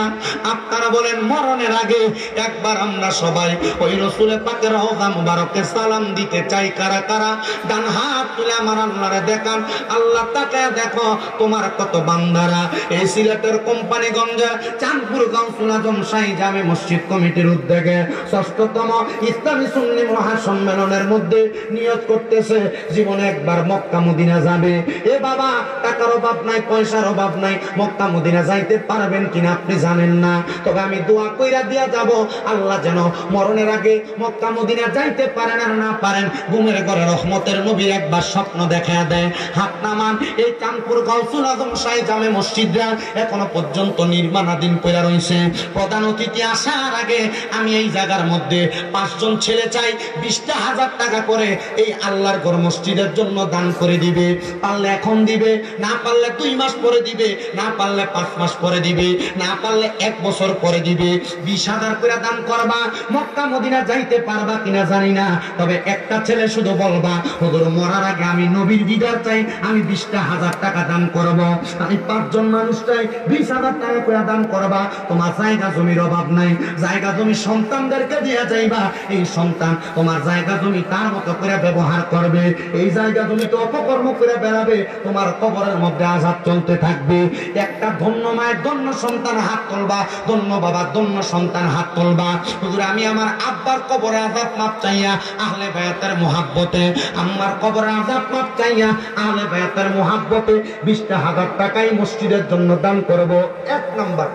আপনারা বলেন মরণের আগে একবার আমরা সবাই ওই রাসূলের পাকের রওজা মুবারকে সালাম দিতে চাই কারা কারা ডান হাত তুলে আমার আল্লাহরে দেখান আল্লাহ তাকায় দেখো তোমার কত বান্দারা এই সিলেটের কোম্পানিগঞ্জে চাঁদপুর গাউসুল আজম শাহী জামে মসজিদ কমিটির উদ্যোগে ৬ষ্ঠতম ইসলামী সুন্নি মহাসম্মেলনের মধ্যে নিয়ত করতেছে জীবনে একবার মক্কা মদিনা যাবে এ বাবা টাকার অভাব নাই পয়সার অভাব নাই মক্কা মদিনা যাইতে পারবেন কিনা আপনি জানেন না তবে আমি দোয়া কইরা দিয়া যাব আল্লাহ যেন মরণের আগে মক্কা মদিনা যাইতে পারেন আর না পারেন ঘুমের ঘরে রহমতের নবীর একবার স্বপ্ন দেখা দেয় হাত নামান এই চাঁদপুর গাউসুল আজম শাহী জামে মসজিদরা এখনো পর্যন্ত নির্মাণাধীন পড়ে রয়েছে প্রধান অতিথি আসার আগে আমি এই জায়গার মধ্যে 5 জন ছেলে চাই 20,000 টাকা করে এই আল্লাহর ঘর মসজিদের জন্য দান করে দিবে পারলে এখন দিবে না পারলে 2 মাস পরে দিবে না পারলে 5 মাস পরে দিবে না পারলে 1 বছর পরে দিবে 20,000 করে দান করবা মক্কা মদিনা যাইতে পারবা কিনা জানি না তবে একটা ছেলে শুধু বলবা হুজুর মরার আগে আমি নবীর দিদার চাই আমি 20,000 টাকা দান করব আমি 5 জন মানুষ চাই 20,000 টাকা করে দান করবা তোমার জায়গা জমির অভাব নাই জায়গা জমি সন্তানদেরকে দিয়া যাইবা এই সন্তান তোমার জায়গা জমি তার মতো করে ব্যবহার করবে এই জায়গা জমিতে অপকর্ম করে বেড়াবে তোমার কবরের মধ্যে আযাব চলতে থাকবে একটা ধন্য মায়ের ধন্য সন্তান হাত তুলবা ধন্য বাবা ধন্য সন্তান হাত তুলবা হুজুর আমি আমার আব্বার কবরে আযাব মাপ চাইয়া আহলে বায়াতের মুহাব্বতে আমার কবরে আযাব মাপ চাইয়া আহলে বায়াতের মুহাব্বতে 20,000 টাকাই মসজিদের জন্য দান করব 1 নাম্বার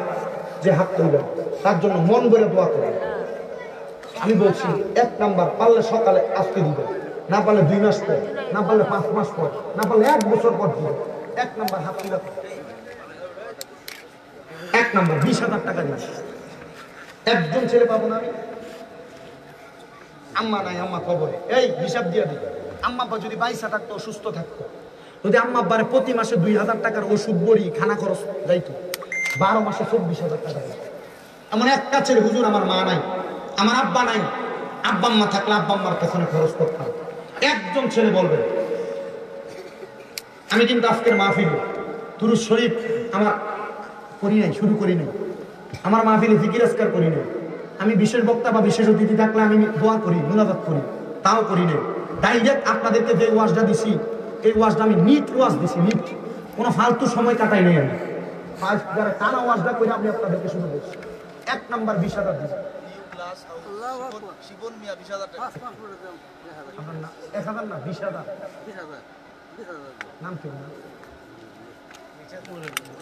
যে হাত তুলবে তার জন্য মন ভরে দোয়া করবে আমি বলছি 1 নাম্বার পারলে সকালে আজকে দিবে না পারলে 2 মাস পর না পারলে 5 মাস পর না পারলে 1 বছর পর দিবে 1 নাম্বার হাত তুলে 1 নাম্বার 20,000 টাকা দিবে একজন ছেলে পাবো না আমি আম্মা নাই আম্মা কবরে এই হিসাব দিয়ে দিবে আম্মা আব্বা যদি 22 থাকতো সুস্থ থাকতো যদি আম্মা আব্বারে প্রতি মাসে 2,000 টাকার ওষুধ বড়ি খানা খরচ যাইতো 12 মাসে 24,000 টাকা এমন একটা ছেলে হুজুর আমার মা নাই আমার আব্বা নাই, আব্বা আম্মা থাকলে আব্বা আম্মার পেছনে খরচ করতাম। একজন ছেলে বলবে আমি কিন্তু আজকের মাহফিলে দুরূদ শরীফ আমার করি নাই, শুরু করি নাই, আমার মাহফিলে জিকির আজকার করি নাই, আমি বিশেষ বক্তা বা বিশেষ অতিথি থাকলে আমি দোয়া করি, মুনাজাত করি, তাও করি নাই। ডাইরেক্ট আপনাদেরকে যে ওয়াজটা দিছি এই ওয়াজটা আমি নিট ওয়াজ দিছি, নিট, কোনো ফালতু সময় কাটাই নাই আমি। টানা ওয়াজটা করে আমি আপনাদেরকে শুরু করছি। 1 নাম্বার 20,000 দিছি। 1,000 না 20,000 নাম কি?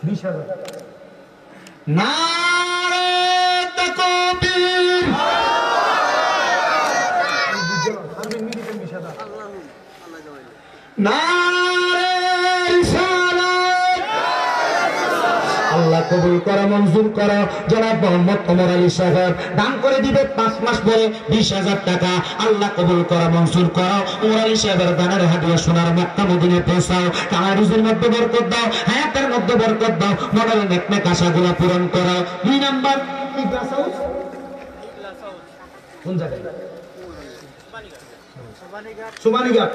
20,000 নারে তাকবীর, নারে রিসালাত। আল্লাহ কবুল করো, মঞ্জুর করো। জনাব মোহাম্মদ ওমর আলী সাহেব দান করে দিবে 5 মাস পরে 20,000 টাকা। আল্লাহ কবুল করো, মঞ্জুর করো। ওমর আলী সাহেবের দানের হাদিয়া সোনার মক্কা মদিনায় পৌঁছাও। কামাই রুজির মধ্যে বরকত দাও, হায়াতের মধ্যে বরকত দাও, মনের নেক আশাগুলো পূরণ করো। 2 নাম্বার কোন জায়গায়? Subhanighat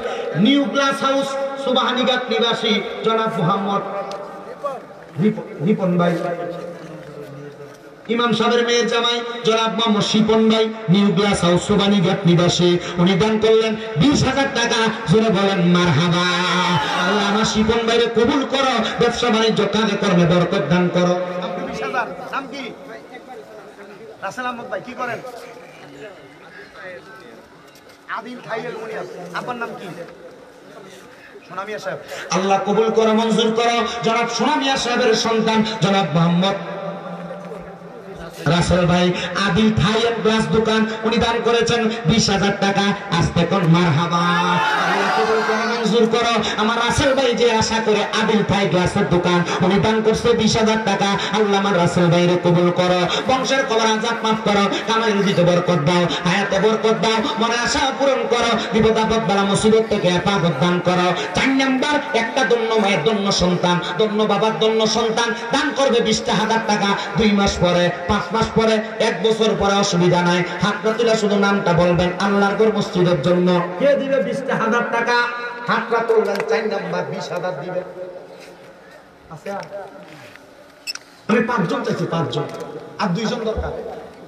new glass house Subhanighat নিবাসী জনাব মোহাম্মদ রিপন ভাই, ইমাম সাহেবের মেয়ের জামাই জনাব মোহাম্মদ শিপন ভাই, নিউ গ্লাস হাউস সুবানীঘাট নিবাসী। উনি দান করলেন 20,000 টাকা। জোরে বলেন মারহাবা। আল্লাহ আমার শিপন ভাইরে কবুল করো, ব্যবসা বাণিজ্য কাজে কর্মে বরকত দান করো। 20,000 নাম কি? রাসেল আহমদ ভাই কি করেন? আদিল খাইয়ের মুনিয়াস। আপনার নাম কি? সোনামিয়া সাহেব। আল্লাহ কবুল করো, মঞ্জুর করো। জনাব সোনামিয়া সাহেবের সন্তান জনাব মোহাম্মদ রাসেল ভাই, আদিল খাইয়ের গ্লাস দোকান, উনি দান করেছেন 20,000 টাকা। আস্তে কোন মারহাবা। আল্লাহ কবুল করো, মঞ্জুর করো। আমার রাসেল ভাই যে আশা করে আদিল খাই গ্লাসের দোকান, উনি দান করছে 20,000 টাকা। আল্লাহ আমার রাসেল ভাইরে কবুল করো, বংশের কবর আযাব মাফ করো, কামাই রুজিতে বরকত দাও, হায়াতে বরকত দাও, মনে আশা পূরণ করো, বিপদ আপদ বালা মুসিবত থেকে হেফাজত দান করো। 4 নাম্বার একটা দন্য মায়ের দন্য সন্তান, দন্য বাবার দন্য সন্তান দান করবে 20,000 টাকা। 2 মাস পরে, 5 মাস পরে, 1 বছর পরে অসুবিধা নাই। হাতটা তুলে শুধু নামটা বলবেন, আল্লাহর ঘর মসজিদের জন্য কে দিবে 20,000 টাকা? হাতটা তুলবেন, 4 নাম্বার 20,000 দিবে। আচ্ছা আমি 5 জন চাইছি, 5 জন, আর 2 জন দরকার।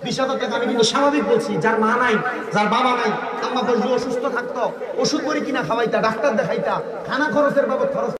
20,000 টাকা আমি কিন্তু স্বাভাবিক বলছি, যার মা নাই, যার বাবা নাই, আম্মা বলছি অসুস্থ থাকতো, ওষুধ করে কিনা খাওয়াইতা, ডাক্তার দেখাইতা, খানা খরচের বাবদ খরচ